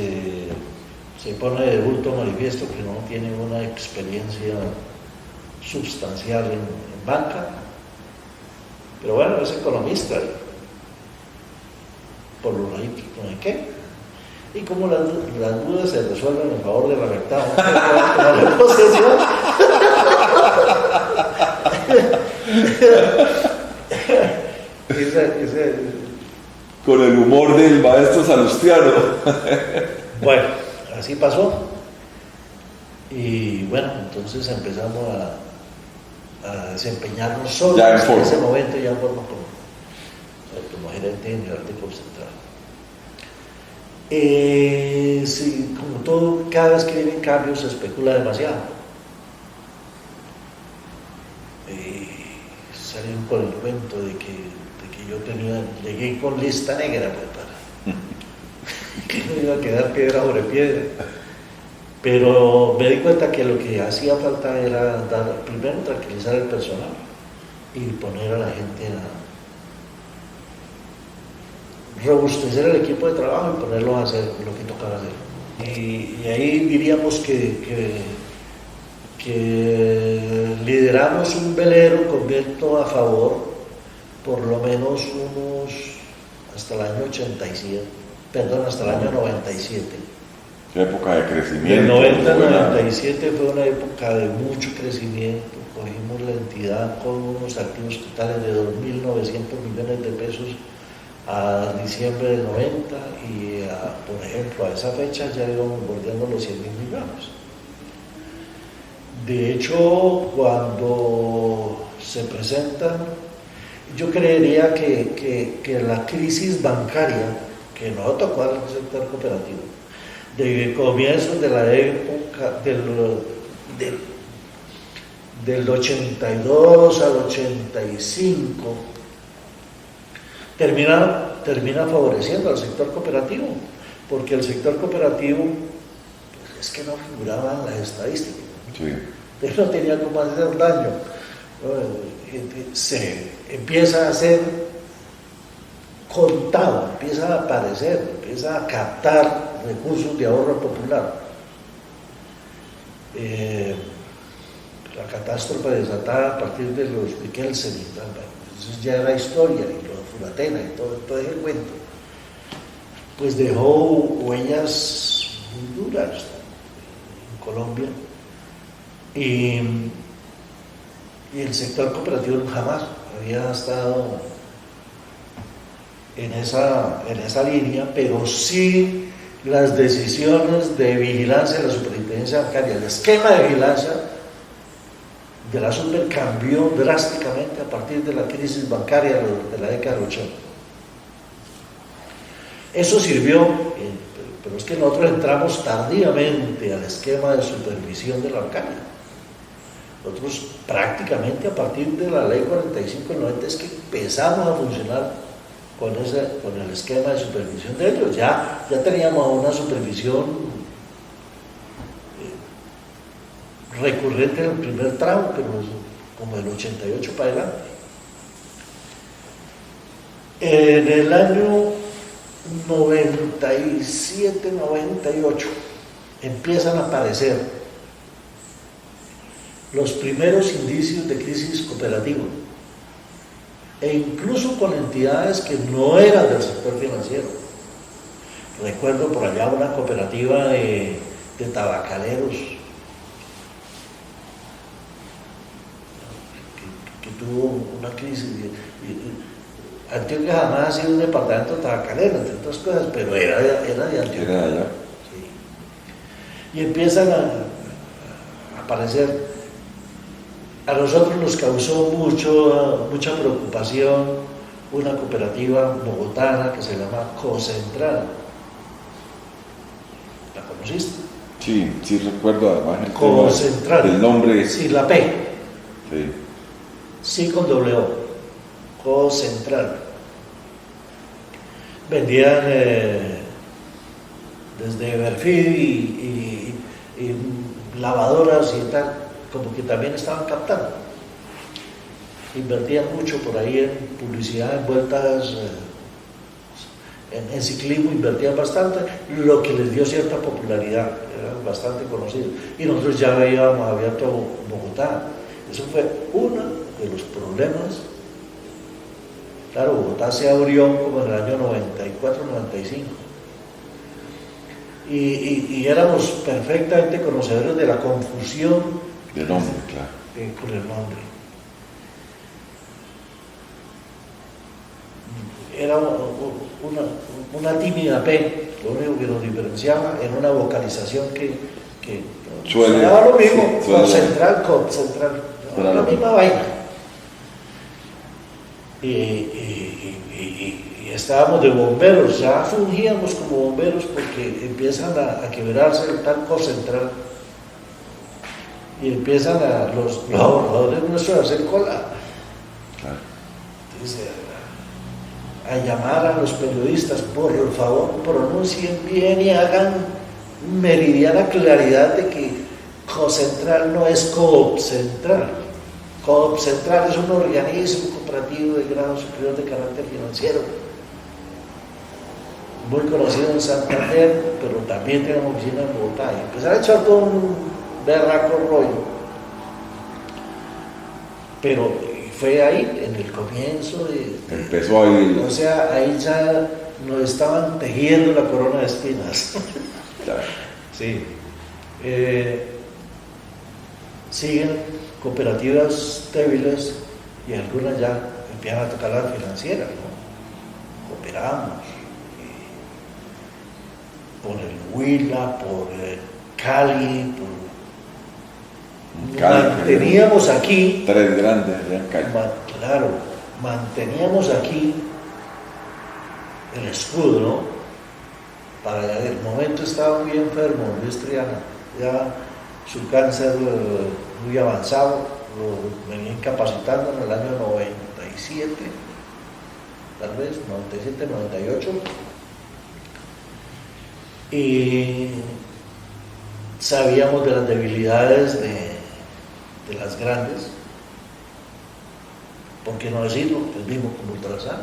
se pone de bulto manifiesto que no tiene una experiencia sustancial en banca, pero bueno, es economista, por lo ladito, no hay qué. Y como las dudas se resuelven en favor de la verdad, ¿no? La posesión. Con el humor del maestro salustiano. Bueno, así pasó. Y bueno, entonces empezamos a desempeñarnos solo ya en ese momento, ya en forma como gerente general de Concentral. Sí, como todo, cada vez que vienen cambios se especula demasiado. Salieron con el cuento de que yo llegué con lista negra, pues, para que no iba a quedar piedra sobre piedra. Pero me di cuenta que lo que hacía falta era primero tranquilizar al personal y poner a la gente a robustecer el equipo de trabajo y ponerlos a hacer lo que tocaba hacer. Y ahí diríamos que lideramos un velero con viento a favor, por lo menos hasta el año 87, hasta el año 97. Época de crecimiento. El 90 al 97 fue una época de mucho crecimiento. Cogimos la entidad con unos activos totales de 2.900 millones de pesos a diciembre del 90 y, por ejemplo, a esa fecha ya íbamos bordeando los 100.000 millones. De hecho, cuando se presentan, yo creería que la crisis bancaria, que no tocó al sector cooperativo, de comienzos de la época del 82 al 85, termina favoreciendo al sector cooperativo, porque el sector cooperativo pues, es que no figuraba en las estadísticas. Sí. Él no tenía cómo hacer daño. Se empieza a ser contado, empieza a aparecer, empieza a captar recursos de ahorro popular. La catástrofe desatada a partir de los de Kelsen, entonces ya era historia, y los Furatena y todo ese cuento, pues dejó huellas muy duras en Colombia. Y el sector cooperativo jamás había estado en esa línea, pero sí las decisiones de vigilancia de la superintendencia bancaria, el esquema de vigilancia de la super cambió drásticamente a partir de la crisis bancaria de la década del 80. Eso sirvió, pero es que nosotros entramos tardíamente al esquema de supervisión de la bancaria. Nosotros prácticamente a partir de la ley 45 del 90 es que empezamos a funcionar con el esquema de supervisión de ellos. Ya teníamos una supervisión recurrente en el primer tramo, pero como del 88 para adelante. En el año 97, 98 empiezan a aparecer los primeros indicios de crisis cooperativa, e incluso con entidades que no eran del sector financiero. Recuerdo por allá una cooperativa de tabacaleros que tuvo una crisis. Antioquia jamás ha sido un departamento tabacalero, entre otras cosas, pero era de Antioquia. Era allá. Sí. Y empiezan a aparecer. A nosotros nos causó mucha preocupación una cooperativa bogotana que se llama Cocentral. ¿La conociste? Sí, sí recuerdo además el Cocentral. El nombre. Sí, la P. Sí. Sí, con doble O. Cocentral. Vendían desde Berfil y lavadoras y tal, como que también estaban captando. Invertían mucho por ahí en publicidad, en vueltas, en ciclismo, invertían bastante, lo que les dio cierta popularidad, eran bastante conocidos. Y nosotros ya habíamos abierto Bogotá. Eso fue uno de los problemas. Claro, Bogotá se abrió como en el año 94-95. Y éramos perfectamente conocedores de la confusión De nombre, claro. con el nombre. Era una tímida P, lo único que nos diferenciaba era una vocalización que sonaba lo mismo, sí, Cocentral, la misma vaina. Y estábamos de bomberos, ya fungíamos como bomberos porque empiezan a quebrarse el tal Cocentral y empiezan los ahorradores nuestros a hacer cola. Claro. Entonces, a llamar a los periodistas, por favor, pronuncien bien y hagan meridiana claridad de que Cocentral no es Coop Central. Coop Central es un organismo cooperativo de grado superior de carácter financiero, muy conocido en Santander, pero también tenemos oficina en Bogotá. Y empezaron a echar todo un berraco rollo. Pero fue ahí, en el comienzo Empezó ahí. O sea, ahí ya nos estaban tejiendo la corona de espinas. Claro. Sí. Siguen cooperativas débiles y algunas ya empiezan a tocar la financiera, ¿no? Cooperamos. Por el Huila, por el Cali, manteníamos aquí. Tres grandes allá en Cali. Claro, manteníamos aquí el escudo, ¿no? Para el momento estaba muy enfermo Luis Triana, ya su cáncer muy avanzado, lo venía incapacitando en el año 97, tal vez, 97, 98. Y sabíamos de las debilidades de las grandes, ¿por qué no decirlo? El mismo como Ultrasan.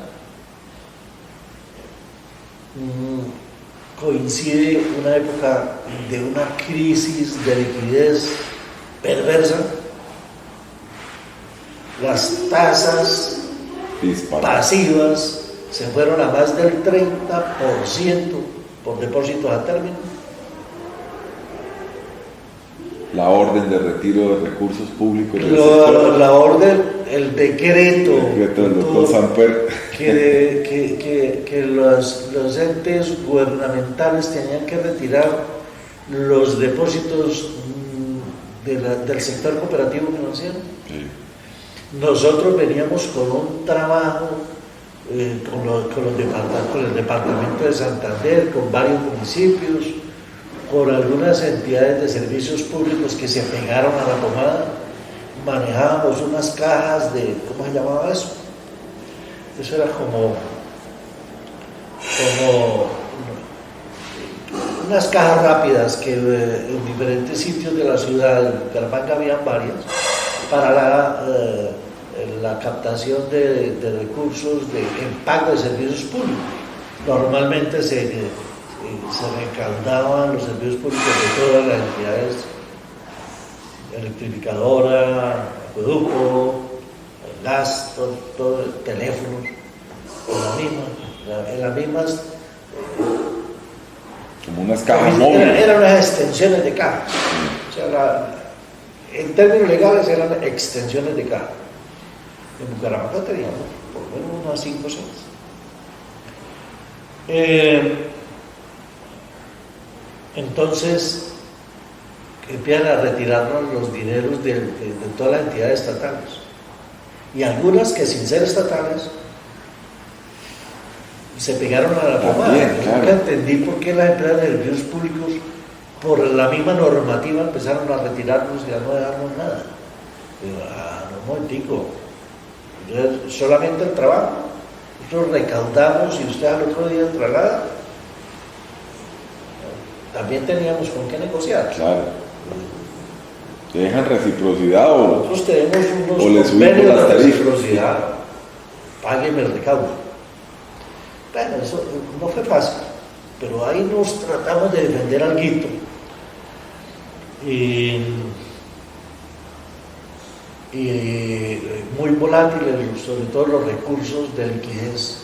Coincide una época de una crisis de liquidez perversa, las tasas pasivas se fueron a más del 30% por depósitos a término. La orden de retiro de recursos públicos del la orden, el decreto del doctor Samper, que los entes gubernamentales tenían que retirar los depósitos del sector cooperativo financiero. sí. Nosotros veníamos con un trabajo con el departamento de Santander, con varios municipios, con algunas entidades de servicios públicos que se pegaron a la pomada. Manejábamos unas cajas de, ¿cómo se llamaba eso? Eso era como como unas cajas rápidas que en diferentes sitios de la ciudad, en Bucaramanga habían varias, para la captación de recursos en pago de servicios públicos. Normalmente se recaudaban los servicios públicos de todas las entidades, electrificadora, acueducto, gas, todo, teléfonos, en las mismas como unas cajas móviles. Eran unas extensiones de caja. O sea, en términos legales eran extensiones de caja. En Bucaramanga teníamos por lo menos unas 5 o 6. Entonces empiezan a retirarnos los dineros de todas las entidades estatales. Y algunas que sin ser estatales se pegaron a la pomada. Yo nunca entendí por qué las empresas de servicios públicos, por la misma normativa, empezaron a retirarnos y a no dejarnos nada. Pero, no, un momentico. Entonces, solamente el trabajo. Nosotros recaudamos y usted al otro día traslada. También teníamos con qué negociar. Claro. ¿Te dejan reciprocidad o nosotros tenemos unos les convenios de reciprocidad? Págueme el recaudo. Bueno, eso no fue fácil, pero ahí nos tratamos de defender alguito. Y muy volátiles, sobre todo los recursos de liquidez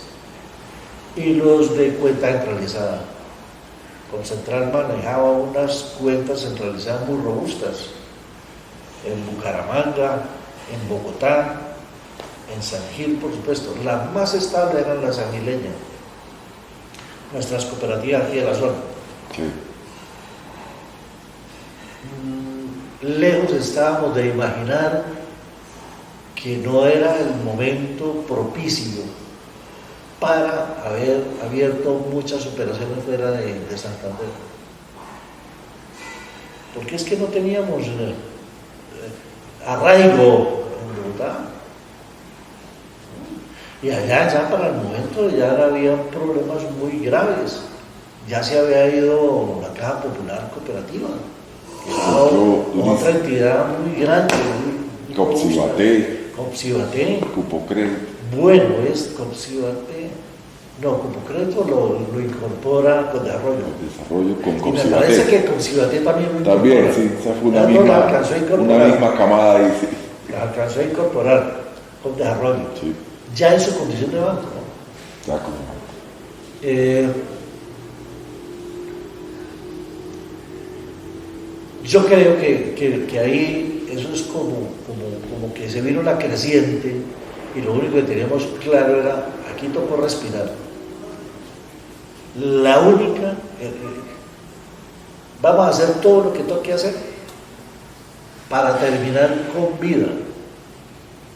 y los de cuenta centralizada. Concentral manejaba unas cuentas centralizadas muy robustas en Bucaramanga, en Bogotá, en San Gil, por supuesto. Las más estables eran las sangileñas, nuestras cooperativas aquí de la zona. Sí. Lejos estábamos de imaginar que no era el momento propicio para haber abierto muchas operaciones fuera de Santander. Porque es que no teníamos arraigo en Bogotá. Y allá ya para el momento ya había problemas muy graves. Ya se había ido la Caja Popular Cooperativa, que era otra entidad muy grande. Copsibaté. Cupocrédito. Bueno, es Copsibaté. No, Cupocrédito lo incorpora con Desarrollo. Con y me parece que Copsibaté también lo incorpora. También, sí, esa fue una misma camada ahí, sí. La alcanzó a incorporar con Desarrollo. Sí. Ya en su condición de banco, ¿no? Ya como... yo creo que ahí eso es como que se vino la creciente y lo único que teníamos claro era, aquí tocó respirar. La única, vamos a hacer todo lo que toque hacer para terminar con vida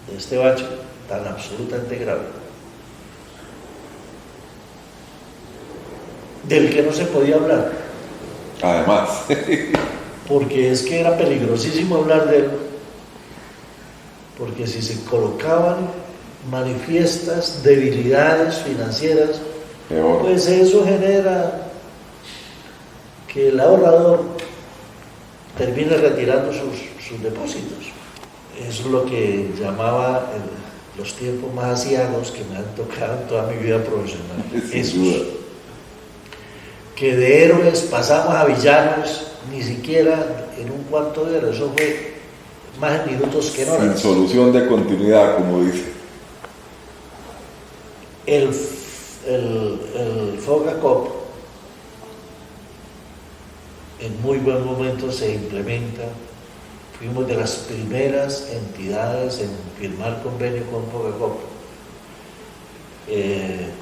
de este bache tan absolutamente grave, del que no se podía hablar. Además. Porque es que era peligrosísimo hablar de él, porque si se colocaban manifiestas debilidades financieras, peor. Pues eso genera que el ahorrador termine retirando sus depósitos. Eso es lo que llamaba los tiempos más asiagos que me han tocado en toda mi vida profesional. Esos, que de héroes pasamos a villanos, ni siquiera en un cuarto de hora, eso fue más en minutos que en horas. Sin solución de continuidad, como dice. El FOGACOP en muy buen momento se implementa. Fuimos de las primeras entidades en firmar convenio con FOGACOP,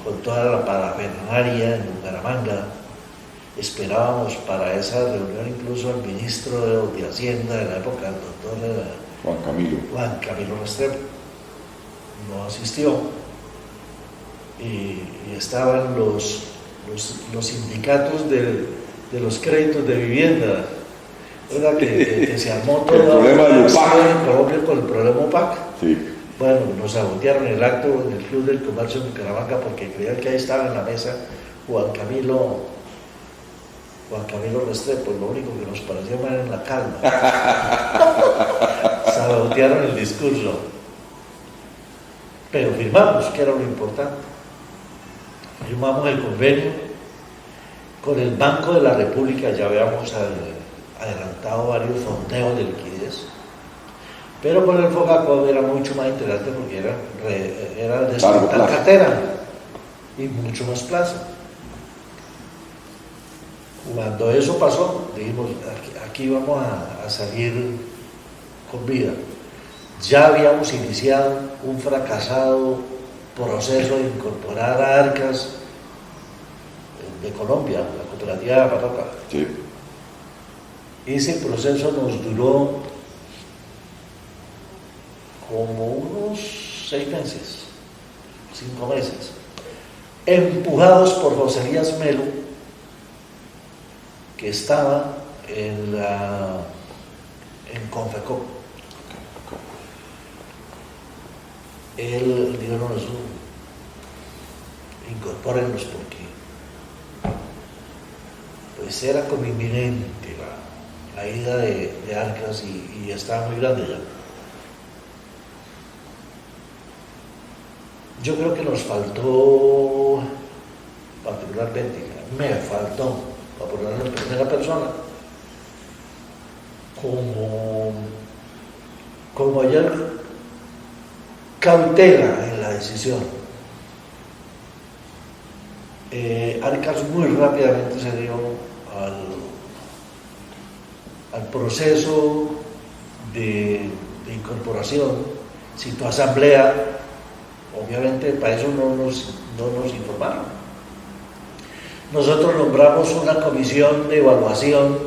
con toda la parafernalia en Bucaramanga. Esperábamos para esa reunión incluso al ministro de Hacienda de la época, el doctor Juan Camilo Restrepo. No asistió. Y estaban los sindicatos de los créditos de vivienda. ¿Verdad? Que se armó todo el problema del UPAC en Colombia con el problema UPAC. Sí. Bueno, nos sabotearon el acto en el Club del Comercio de Bucaramanga porque creían que ahí estaba en la mesa Juan Camilo Restrepo, lo único que nos pareció mal en la calma. Sabotearon el discurso. Pero firmamos, que era lo importante. Firmamos el convenio con el Banco de la República, ya habíamos adelantado varios fondeos de liquidez, pero con el FOGACOB era mucho más interesante porque era descontar cartera y mucho más plazo. Cuando eso pasó, dijimos, aquí vamos a salir con vida. Ya habíamos iniciado un fracasado proceso de incorporar a Arcas de Colombia, la cooperativa de Patapa. Sí. Ese proceso nos duró como unos 6 meses, 5 meses, empujados por José Elías Melo, que estaba en Confecop. Él dijo, no, eso, incorpórenlos porque pues era como inminente la ida de Arcas y estaba muy grande ya. Yo creo que nos faltó, particularmente, me faltó, para ponerlo en primera persona, como mayor cautela en la decisión. Arcas muy rápidamente se dio al proceso de incorporación, citó asamblea, obviamente para eso no nos informaron. Nosotros nombramos una comisión de evaluación,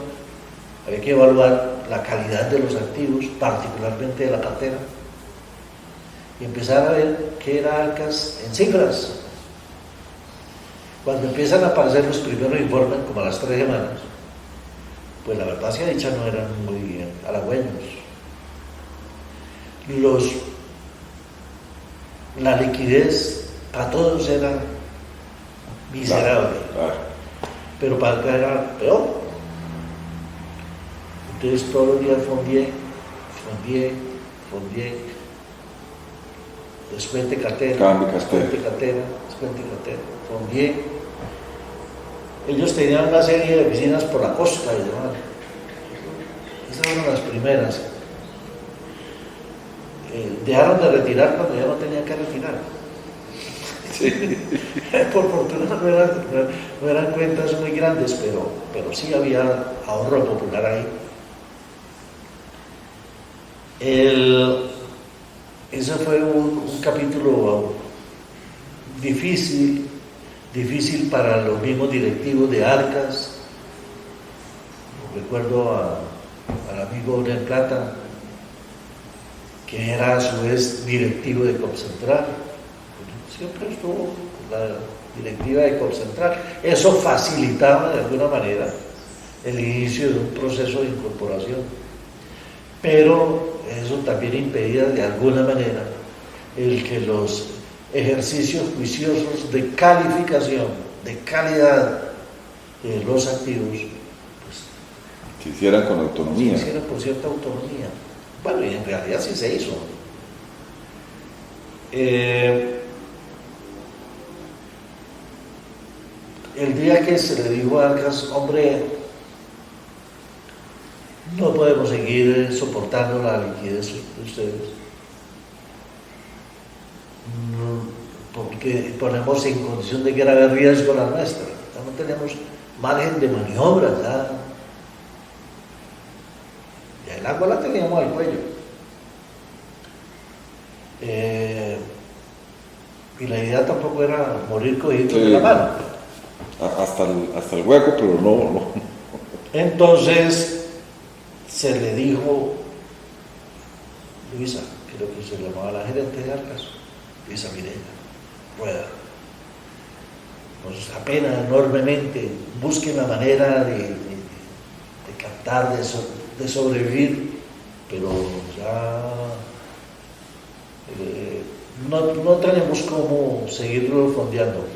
había que evaluar la calidad de los activos, particularmente de la cartera, y empezar a ver qué era Arcas en cifras. Cuando empiezan a aparecer los primeros informes, como a las 3 semanas, pues la verdad sea dicha no eran muy halagüeños. La liquidez para todos era miserable, Claro. pero para Arcas era peor. Entonces todos los días fondié, descuente cartera, Cambio cartera. descuente cartera, fondié. Ellos tenían una serie de oficinas por la costa y demás. Esas fueron las primeras. Dejaron de retirar cuando ya no tenían que retirar. Sí. Por fortuna no eran cuentas muy grandes, pero sí había ahorro popular ahí. Ese fue un capítulo difícil para los mismos directivos de Arcas. Recuerdo al amigo Oren Plata, que era a su vez directivo de Copcentral. Siempre estuvo la directiva de Copcentral. Eso facilitaba de alguna manera el inicio de un proceso de incorporación. Pero eso también impedía de alguna manera el que los ejercicios juiciosos de calificación, de calidad de los activos, pues, Se hicieran con autonomía. se hicieran por cierta autonomía. Bueno, y en realidad sí se hizo. El día que se le dijo a Arcas, hombre, no podemos seguir soportando la liquidez de ustedes, porque ponemos en condición de grave riesgo la nuestra. Ya no tenemos margen de maniobra, ya el agua la teníamos al cuello. Y la idea tampoco era morir cogidos de la mano. Hasta el hueco, pero no. Entonces se le dijo, Luisa, creo que se llamaba la gerente de Arcas, Luisa Mireya Rueda, nos apena enormemente, busquen la manera de captar, de sobrevivir, pero ya no tenemos cómo seguirlo fondeando.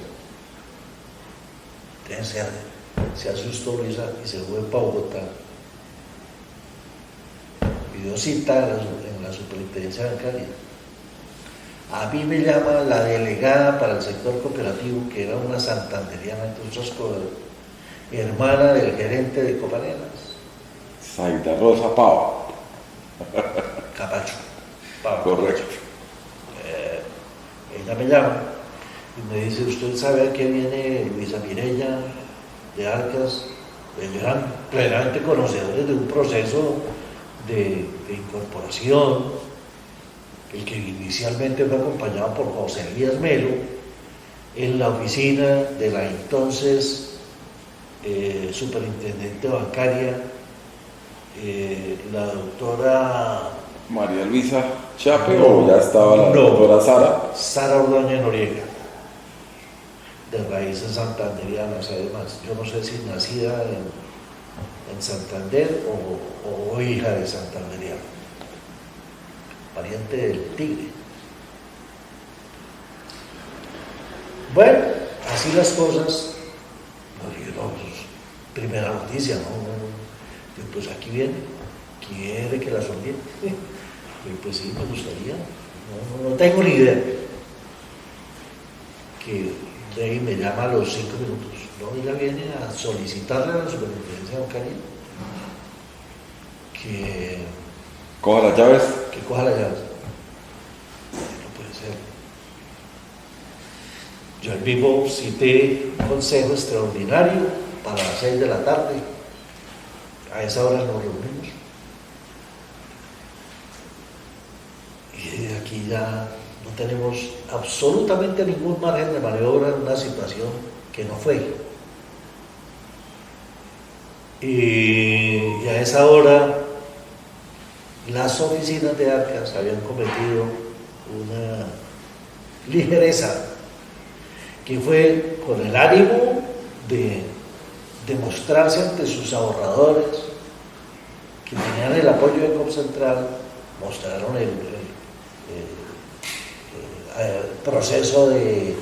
debe ser, se asustó Luisa y se fue para Bogotá. Pidió cita en la superintendencia bancaria. A mí me llama la delegada para el sector cooperativo, que era una santanderiana, entonces, hermana del gerente de Copanelas. Saida Rosa Pava. Capacho. Pablo Correcto. Capacho. Ella me llama y me dice, ¿usted sabe a qué viene Luisa Mireya de Arcas? Ellos eran plenamente conocedores de un proceso de incorporación, el que inicialmente fue acompañado por José Elías Melo, en la oficina de la entonces superintendente bancaria, la doctora María Luisa Chape, o ya estaba la doctora Sara Ordóñez Noriega, de raíces santanderianas además. Yo no sé si nacida en Santander o hija de santanderiano, pariente del Tigre. Bueno, así las cosas. No digo, no, pues, primera noticia, ¿no? Pues aquí viene, quiere que la oriente. Pues sí, me gustaría, no tengo ni idea. Que Rey me llama a los 5 minutos, ¿no? Ella viene a solicitarle a la superintendencia bancaria que coja las llaves. Que coja las llaves. No puede ser. Yo en vivo cité un consejo extraordinario para las 6 de la tarde. A esa hora nos reunimos. Y aquí ya no tenemos absolutamente ningún margen de maniobra en una situación que no fue. Y a esa hora las oficinas de Arcas habían cometido una ligereza que fue con el ánimo de demostrarse ante sus ahorradores que tenían el apoyo de Copcentral, mostraron el proceso de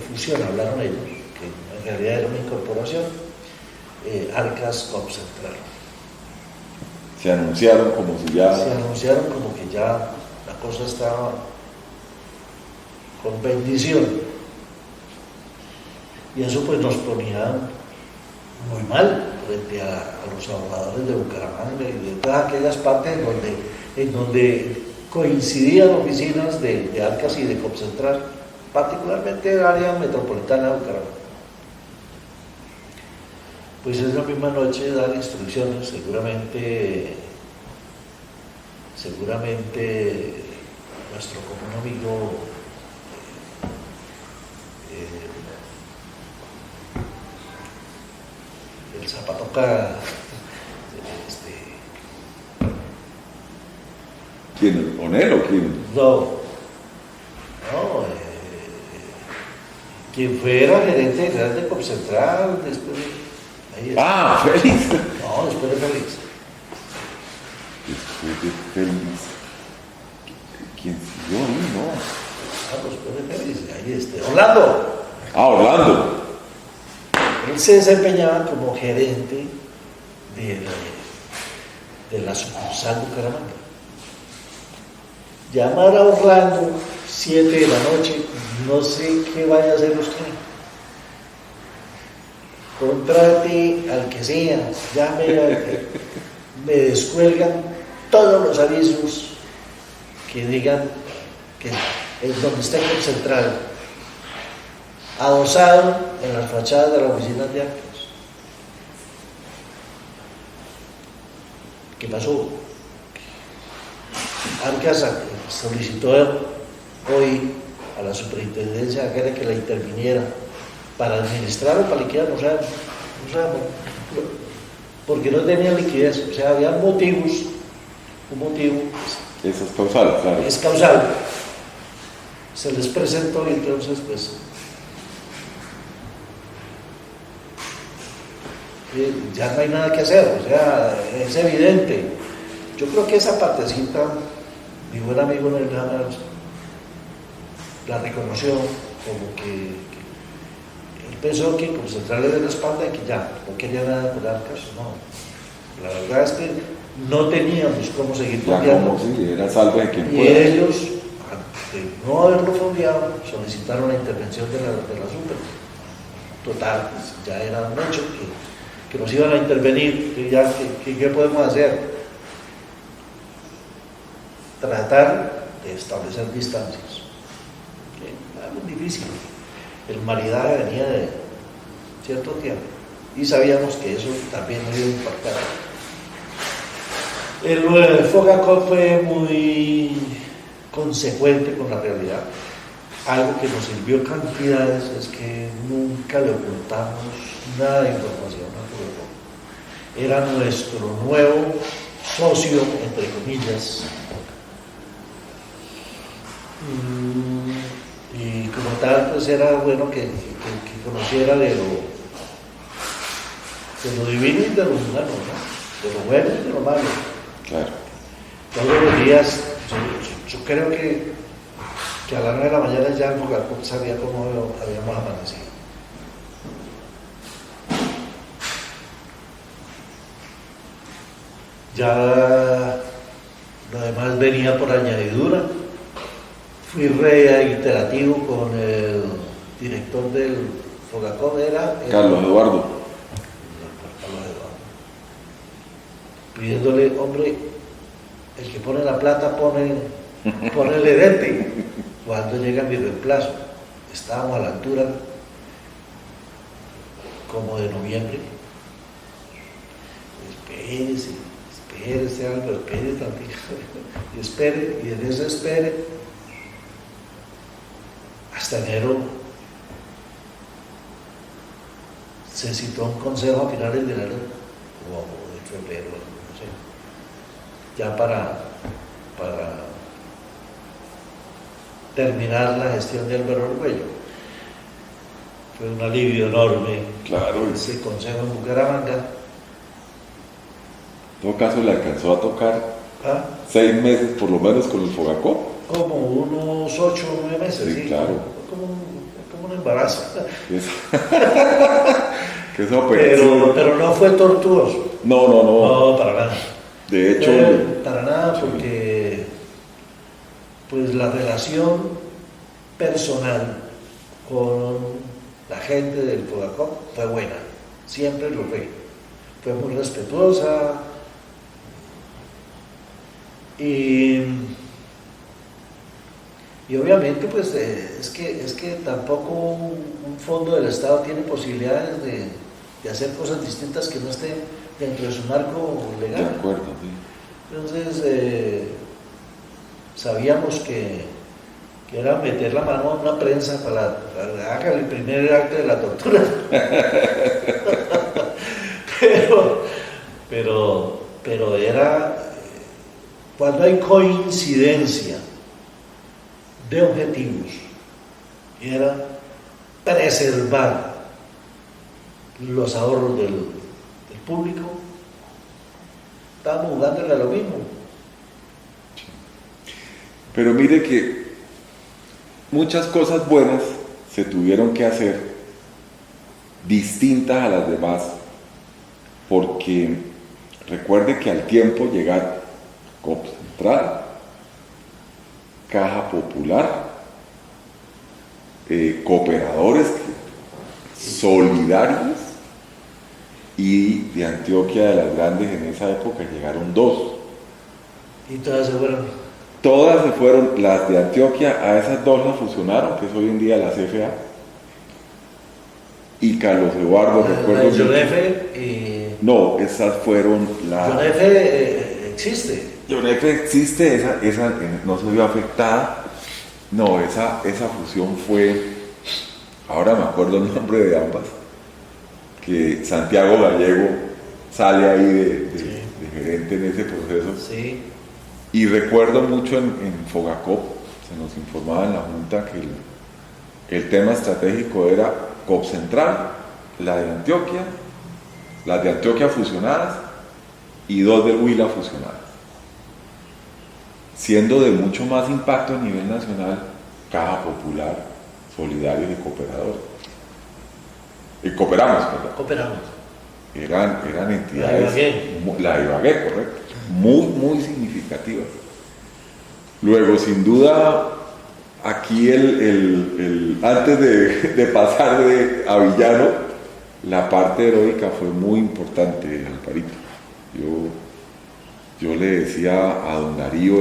fusión, hablaron ellos, que en realidad era una incorporación, Arcas Copcentral. Se anunciaron como si ya... Se anunciaron como que ya la cosa estaba con bendición. Y eso pues nos ponía muy mal frente a los ahorradores de Bucaramanga y de todas aquellas partes en donde coincidían oficinas de Arcas y de Copcentral, particularmente el área metropolitana de Bucaramanga. Pues esa misma noche dar instrucciones, seguramente nuestro común amigo el Zapatoca, ¿Quién? ¿Onel o quién? no, quien fuera gerente general de Copcentral después de... Félix. No, después de Félix. Después de Félix. ¿Quién siguió ahí? No. Después de Félix, ahí Orlando. Orlando. Él se desempeñaba como gerente de la sucursal Bucaramanga. Llamar a Orlando 7 de la noche, no sé qué vaya a hacer usted. Contrate al que sea, llame, me descuelgan todos los avisos que digan que es donde está el central, adosado en las fachadas de la oficina de Arcas. ¿Qué pasó? Arcas solicitó hoy a la superintendencia que la interviniera para administrar o para liquidar, no sabemos, porque no tenía liquidez, o sea, había motivos, un motivo. Eso es causal, claro. Es causal. Se les presentó y entonces, pues, ya no hay nada que hacer, o sea, es evidente. Yo creo que esa partecita, mi buen amigo Nelson la reconoció como que pensó que como centrales de la espalda que ya no quería nada con Arcas, no. La verdad es que no teníamos cómo seguir Ya fondeando. como si era salve de quien Y pueda. ellos, de no haberlo fondeado, solicitaron la intervención de la Super. Total, pues ya era un hecho que nos iban a intervenir, que ya, ¿qué podemos hacer? Tratar de establecer distancias. Era muy difícil. El maridaje venía de cierto tiempo y sabíamos que eso también nos iba a impactar. El FOGACOP fue muy consecuente con la realidad. Algo que nos sirvió cantidades es que nunca le ocultamos nada de información a FOGACOP. Era nuestro nuevo socio, entre comillas. Y como tal, pues era bueno que conociera de lo divino y de lo humano, ¿no? De lo bueno y de lo malo. Claro. Todos los días, yo creo que a las 9 de la mañana ya el FOGACOP sabía cómo habíamos amanecido. Ya lo demás venía por añadidura. Fui reiterativo con el director del FOGACOP, era Carlos Eduardo. Carlos Eduardo, pidiéndole, hombre, el que pone la plata pone el herente. Cuando llega mi reemplazo, estábamos a la altura como de noviembre. Espérese Álvaro, espere tantito, y espere, y en ese espere, hasta enero se citó un consejo a finales de enero o de febrero, no sé, ya para terminar la gestión de Álvaro Argüello. Fue un alivio enorme. Claro. Ese consejo en Bucaramanga. En todo caso, le alcanzó a tocar ¿Ah? 6 meses por lo menos con el FOGACOP. Como unos 8 o 9 meses, Sí, claro. Como un embarazo. Que esa operación. Pero no fue tortuoso. No. No, para nada. De hecho, Para nada, porque pues la relación personal con la gente del FOGACOP fue buena, siempre lo fue. Fue muy respetuosa y obviamente pues es que tampoco un fondo del Estado tiene posibilidades de hacer cosas distintas que no estén dentro de su marco legal. de acuerdo, sí. Entonces sabíamos que era meter la mano a una prensa para haga el primer acto de la tortura. pero era cuando hay coincidencia de objetivos, era preservar los ahorros del público. Estábamos jugándole a lo mismo. Pero mire que muchas cosas buenas se tuvieron que hacer distintas a las demás, porque recuerde que al tiempo llegar COP Central, Caja Popular, cooperadores solidarios, y de Antioquia de las Grandes en esa época llegaron 2. Y todas se fueron. Todas se fueron, las de Antioquia, a esas 2 las fusionaron, que es hoy en día la CFA. Y Carlos Eduardo, recuerdo. Yonefe y... No, esas fueron las... Yonefe existe. Yonefe existe, esa no se vio afectada. No, esa fusión fue, ahora me acuerdo el nombre de ambas, que Santiago Gallego sale ahí de gerente en ese proceso. Sí. Y recuerdo mucho en FOGACOP, se nos informaba en la Junta que el tema estratégico era COP Central, la de Antioquia, las de Antioquia fusionadas y 2 del Huila fusionadas. Siendo de mucho más impacto a nivel nacional, Caja Popular, Solidarios y Cooperadores. Cooperamos, ¿verdad? Cooperamos. Eran entidades, la de Ibagué, correcto, muy significativas. Luego, sin duda, aquí antes de pasar a villano, la parte heroica fue muy importante, Alvarito. Yo le decía a don Darío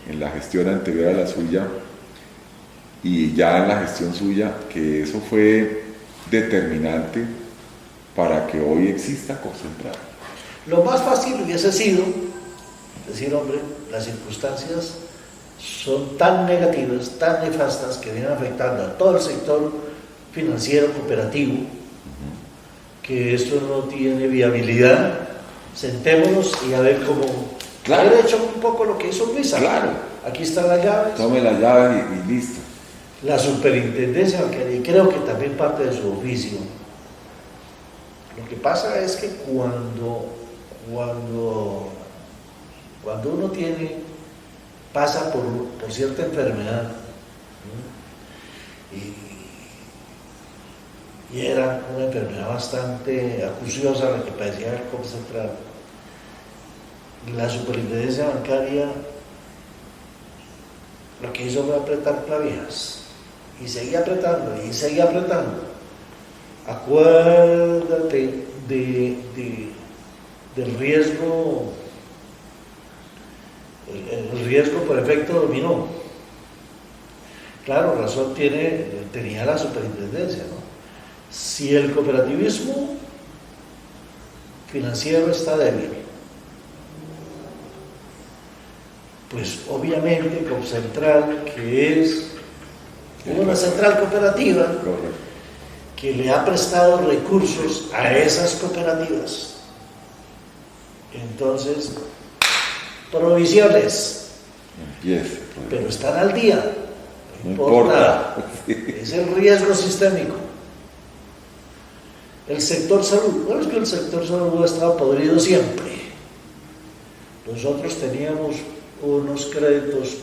en la gestión anterior a la suya, y ya en la gestión suya, que eso fue determinante para que hoy exista Copcentral. Lo más fácil hubiese sido decir, hombre, las circunstancias son tan negativas, tan nefastas, que vienen afectando a todo el sector financiero cooperativo, que esto no tiene viabilidad. Sentémonos y a ver cómo... Claro. Haber hecho un poco lo que hizo Luisa. Claro. Aquí están las llaves. Tome las llaves y listo. La superintendencia bancaria, y creo que también parte de su oficio. Lo que pasa es que cuando uno pasa por cierta enfermedad, y era una enfermedad bastante acuciosa la que padecía el Copcentral, la superintendencia bancaria lo que hizo fue apretar clavijas, y seguía apretando, y seguía apretando. Acuérdate del riesgo, el riesgo por efecto dominó. Claro, razón tenía la superintendencia, ¿no? Si el cooperativismo financiero está débil, pues obviamente Copcentral, que es una central cooperativa, Correcto. que le ha prestado recursos a esas cooperativas, entonces, provisiones, Empiece. pero están al día, No importa. Es el riesgo sistémico. El sector salud, bueno, es que el sector salud ha estado podrido siempre. Nosotros teníamos unos créditos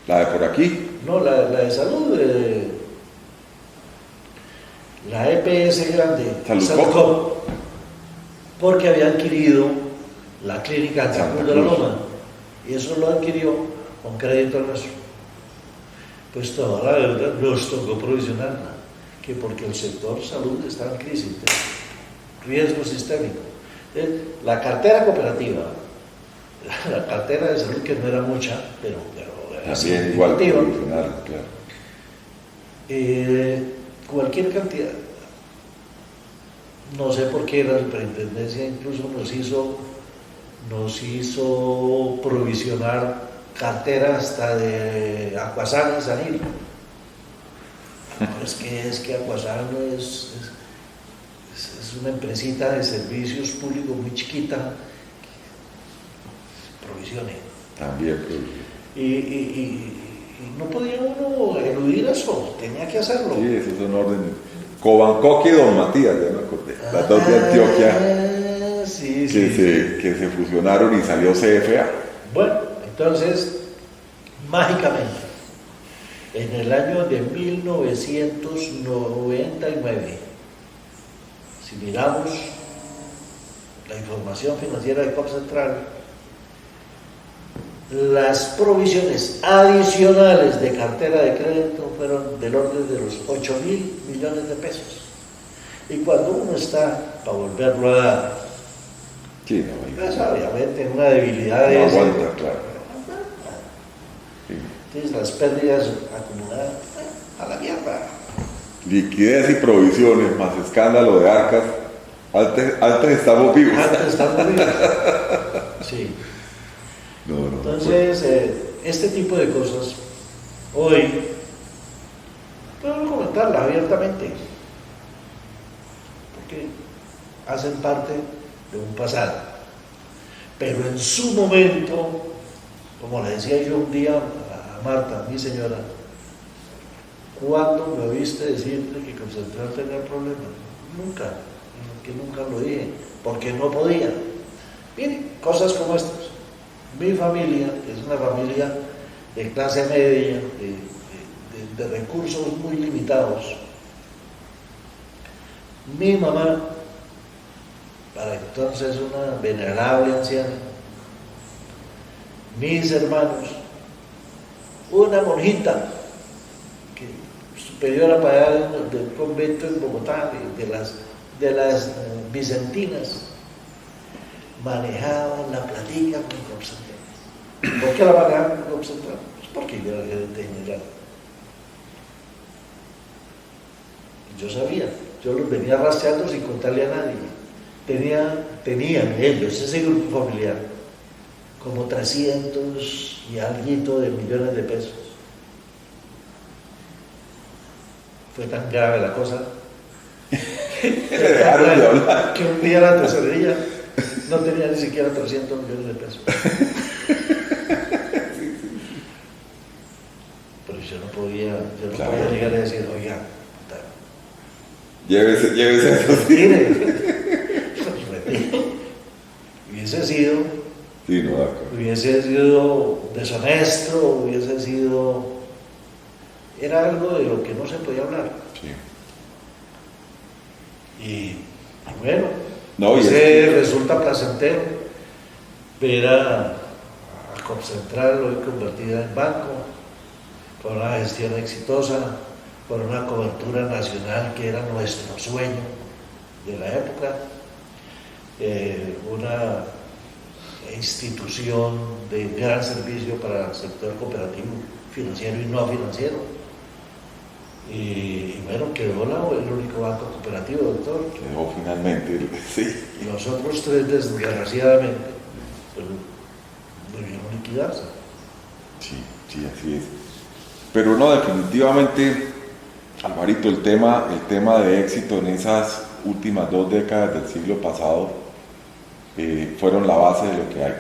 La de por aquí. no, la de salud, la EPS grande, Saludcop, porque había adquirido la clínica de San Cruz de la Cruz. Loma, y eso lo adquirió con crédito nuestro. Pues toda la deuda nos tocó provisionarla, que porque el sector salud está en crisis, riesgo sistémico. La cartera cooperativa, la cartera de salud, que no era mucha, pero también igual, significativa, provisional, claro. cualquier cantidad. No sé por qué la superintendencia incluso nos hizo provisionar cartera hasta de Acuazán y Sanil. Es que Acuazán es una empresita de servicios públicos muy chiquita, provisione. También provisión. Y no podía uno eludir eso, tenía que hacerlo. Sí, esos son órdenes. Cobancoque y Don Matías, ya me acordé. Las dos de Antioquia que se fusionaron y salió CFA. Bueno, entonces, mágicamente, en el año de 1999, si miramos la información financiera de Copcentral, las provisiones adicionales de cartera de crédito fueron del orden de los 8.000 millones de pesos. Y cuando uno está para volverlo a dar, Sí, pues obviamente una debilidad no de ese, aguanta, claro. Sí. entonces las pérdidas acumuladas, a la mierda. Liquidez y provisiones, más escándalo de arcas. Antes estamos vivos. Antes estamos vivos. Sí. No, Entonces, este tipo de cosas, hoy, puedo comentarlas abiertamente, porque hacen parte de un pasado. Pero en su momento, como le decía yo un día a Marta, mi señora, ¿cuándo me oíste decirle que Copcentral tenía problemas? Nunca, que nunca lo dije, porque no podía. Miren, cosas como estas. Mi familia, que es una familia de clase media, de recursos muy limitados. Mi mamá, para entonces una venerable anciana, mis hermanos, una monjita superiora para allá del convento en Bogotá, de las vicentinas, manejaban la platica con el Central. ¿Por qué la manejaban con el Central? Pues porque yo era gerente general. Yo sabía, yo los venía rastreando sin contarle a nadie. Tenían ellos, ese grupo familiar, como 300 y algo de millones de pesos. Fue tan grave la cosa que un día la tesorería no tenía ni siquiera 300 millones de pesos. Pero yo no podía llegar a decir, oiga, llévese eso. Hubiese sido, sí, no, hubiese sido deshonesto, hubiese sido... Era algo de lo que no se podía hablar. Sí. Y bueno, no, resulta placentero ver a Copcentral hoy convertida en banco, con una gestión exitosa, con una cobertura nacional que era nuestro sueño de la época, una institución de gran servicio para el sector cooperativo, financiero y no financiero. Y bueno, quedó el único banco cooperativo, doctor. Quedó finalmente, sí. Y los otros tres, desgraciadamente, pues, debieron liquidarse. Sí, así es. Pero no, definitivamente, Alvarito, el tema de éxito en esas últimas 2 décadas del siglo pasado fueron la base de lo que hay.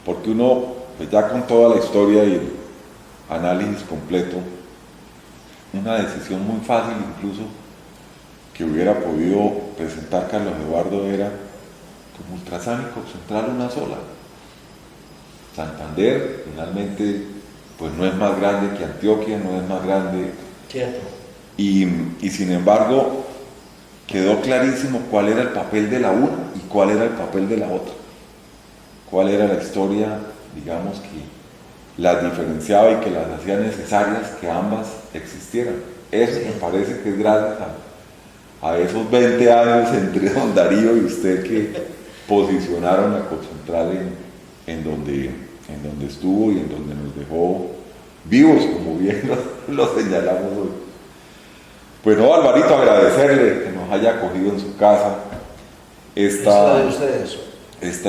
Porque uno, pues ya con toda la historia y el análisis completo, una decisión muy fácil incluso que hubiera podido presentar Carlos Eduardo era como Ultrasan y Copcentral una sola. Santander finalmente pues no es más grande que Antioquia, no es más grande. Cierto. Y sin embargo quedó clarísimo cuál era el papel de la una y cuál era el papel de la otra. Cuál era la historia, digamos, que las diferenciaba y que las hacía necesarias que ambas existieran. Eso me parece que es gracias a esos 20 años entre don Darío y usted que posicionaron a Copcentral en donde estuvo y en donde nos dejó vivos, como bien lo señalamos hoy. Pues no, Alvarito, agradecerle que nos haya acogido en su casa. Esta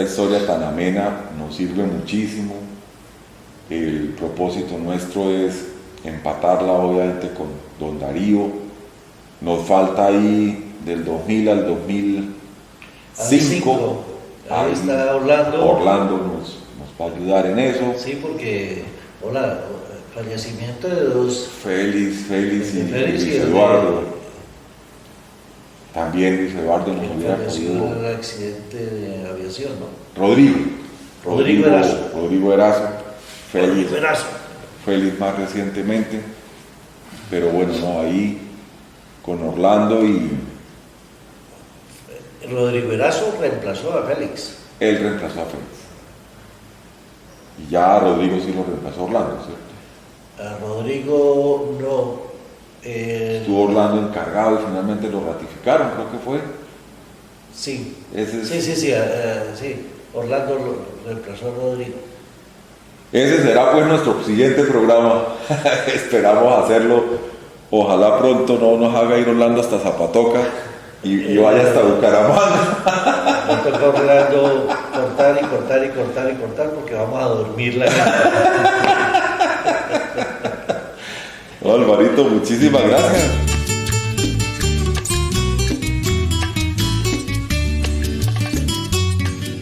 historia tan amena nos sirve muchísimo. El propósito nuestro es empatarla obviamente con don Darío. Nos falta ahí del 2000 al 2005. Ahí está Orlando. Orlando nos va a ayudar en eso. Sí, porque el fallecimiento de dos. Félix y Luis Eduardo. También Luis Eduardo nos hubiera podido. En el accidente de aviación, ¿no? Rodrigo Erazo. Félix más recientemente, pero bueno, no, ahí con Orlando y... Rodrigo Erazo reemplazó a Félix. Él reemplazó a Félix. Y ya a Rodrigo sí lo reemplazó Orlando, ¿cierto? A Rodrigo no. Estuvo Orlando encargado y finalmente lo ratificaron, creo que fue. Sí. Sí. Orlando lo reemplazó a Rodrigo. Ese será pues nuestro siguiente programa. Esperamos hacerlo. Ojalá pronto no nos haga ir Orlando hasta Zapatoca y vaya hasta Bucaramanga. No toca Orlando cortar porque vamos a dormir la gente. No, Alvarito, muchísimas gracias.